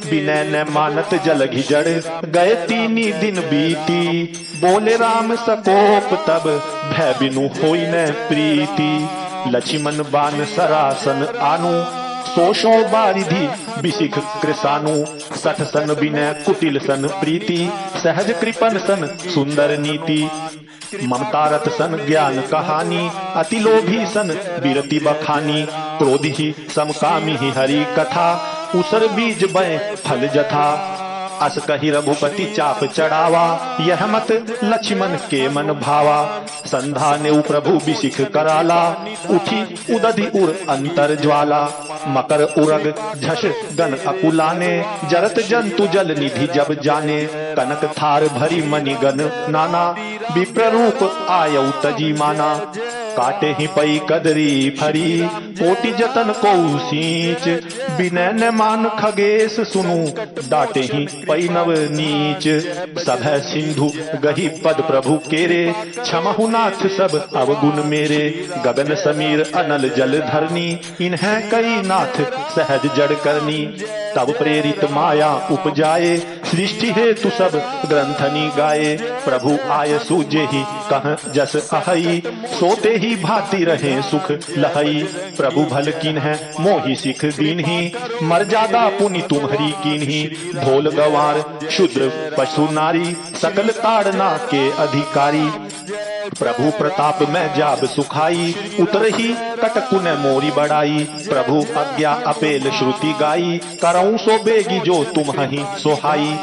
विनय न मानत जल घिजड़, गए 3 दिन बीती। बोले राम सकोप तब, भय बिनु होई न प्रीति। लक्ष्मण बान सरासन आनु, सोशो बारिधि बिसिख कृसानु। 60 सन विनय कुटिल सन प्रीति, सहज कृपन सन सुंदर नीति। ममतारत सन ज्ञान कहानी, अति लोभी सन बिरति बखानी। क्रोधी ही समकामी ही हरि कथा, उसर बीज बय फल जथा। अस कही रघुपति चाप चढ़ावा, यह मत लक्ष्मण के मन भावा। संधा ने प्रभु बिसिख कराला, उठी उदधि उर अंतर ज्वाला। मकर उरग झष गन अकुलाने, जरत जंतु जल निधि जब जाने। कनक थार भरी मणिगन नाना, विप्र रूप आयउ तजी माना। काटे ही पई कदरी फरी, कोटि जतन को सींच। विनय न मान खगेश सुनु, डाटे ही पई नव नीच। सब है सिंधु गही पद प्रभु केरे, क्षमहु नाथ सब अवगुण मेरे। गगन समीर अनल जल धरनी, इन्हें कई नाथ सहज जड़ करनी। तब प्रेरित माया उपजाए, सृष्टि हेतु सब ग्रंथनी गाए, प्रभु आय सूजे ही कह जस अहई, सोते ही भाती रहे सुख लहई, प्रभु भल किन है मोहि सिख दीन ही, मर्यादा पुनि तुम्हारी कीन ही, ढोल गवार शूद्र पशु नारी, सकल ताड़ना के अधिकारी, प्रभु प्रताप में जाब सुखाई, उतर ही कटकुन मोरी बढ़ाई, प्रभु आज्ञा अपेल श्रुति गाई, करऊं सो बेगी जो तुम ही सोहाई,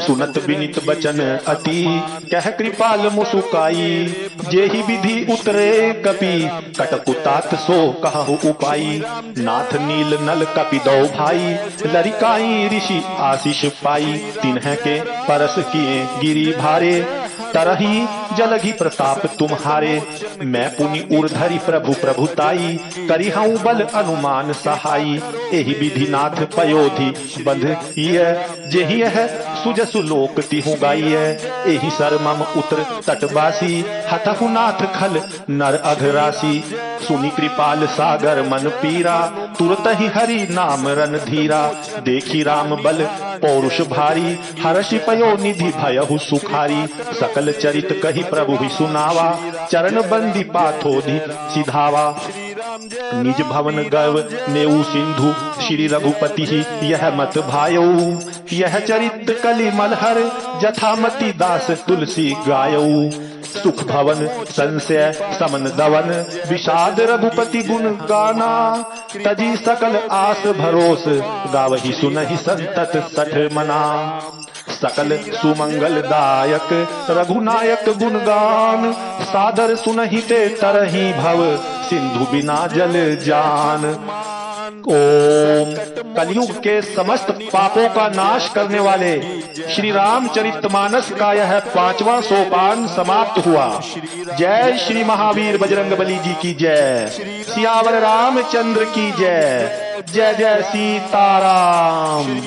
सुनत विनित बचन अति, कह कृपाल मुसुकाई, जेहि विधि उतरे कपि, कटकुतात सो कहु उपाई, नाथ नील नल कपि दो भाई, लरिकाई ऋषि आशीष पाई, तिन्ह के परस किए गिरी भारे, तरही जलघी प्रताप तुम्हारे, मैं पुनि उर्धरि प्रभु प्रभुताई, करिहऊं बल अनुमान सहाई, एहि विधिनाथ पयोधि बंध जेहि है सुजसु लोक तिहु गाइय, एहि सर मम उतर तटवासी, हतहु नाथ खल नर अघरासी, सुनि कृपाल सागर मन पीरा, तुरत ही हरि नाम रन धीरा, देखी राम बल पौरुष भारी, हर्षि पयो निधि भयहु सुखारी, सकल चरित कही प्रभु ही सुनावा, चरण बंदी पाथोधि सिधावा, निज भवन गव नेऊ सिंधु, श्री रघुपति ही यह मत भायो, यह चरित कलि मलहर, जथामति दास तुलसी गायऊ, सुख भवन संशय समन दवन, विषाद रघुपति गुण गाना, तजी सकल आस भरोस, गावहि सुनहि संतत सठ मना, सकल सुमंगल दायक रघुनायक गुणगान, सादर सुनहि ते तरही भव, सिंधु बिना जल जान। ओम कलयुग के समस्त पापों का नाश करने वाले श्री रामचरितमानस का यह 5वां सोपान समाप्त हुआ। जय श्री महावीर बजरंग बली जी की जय, सियावर रामचंद्र की जय, जय जय सीताराम।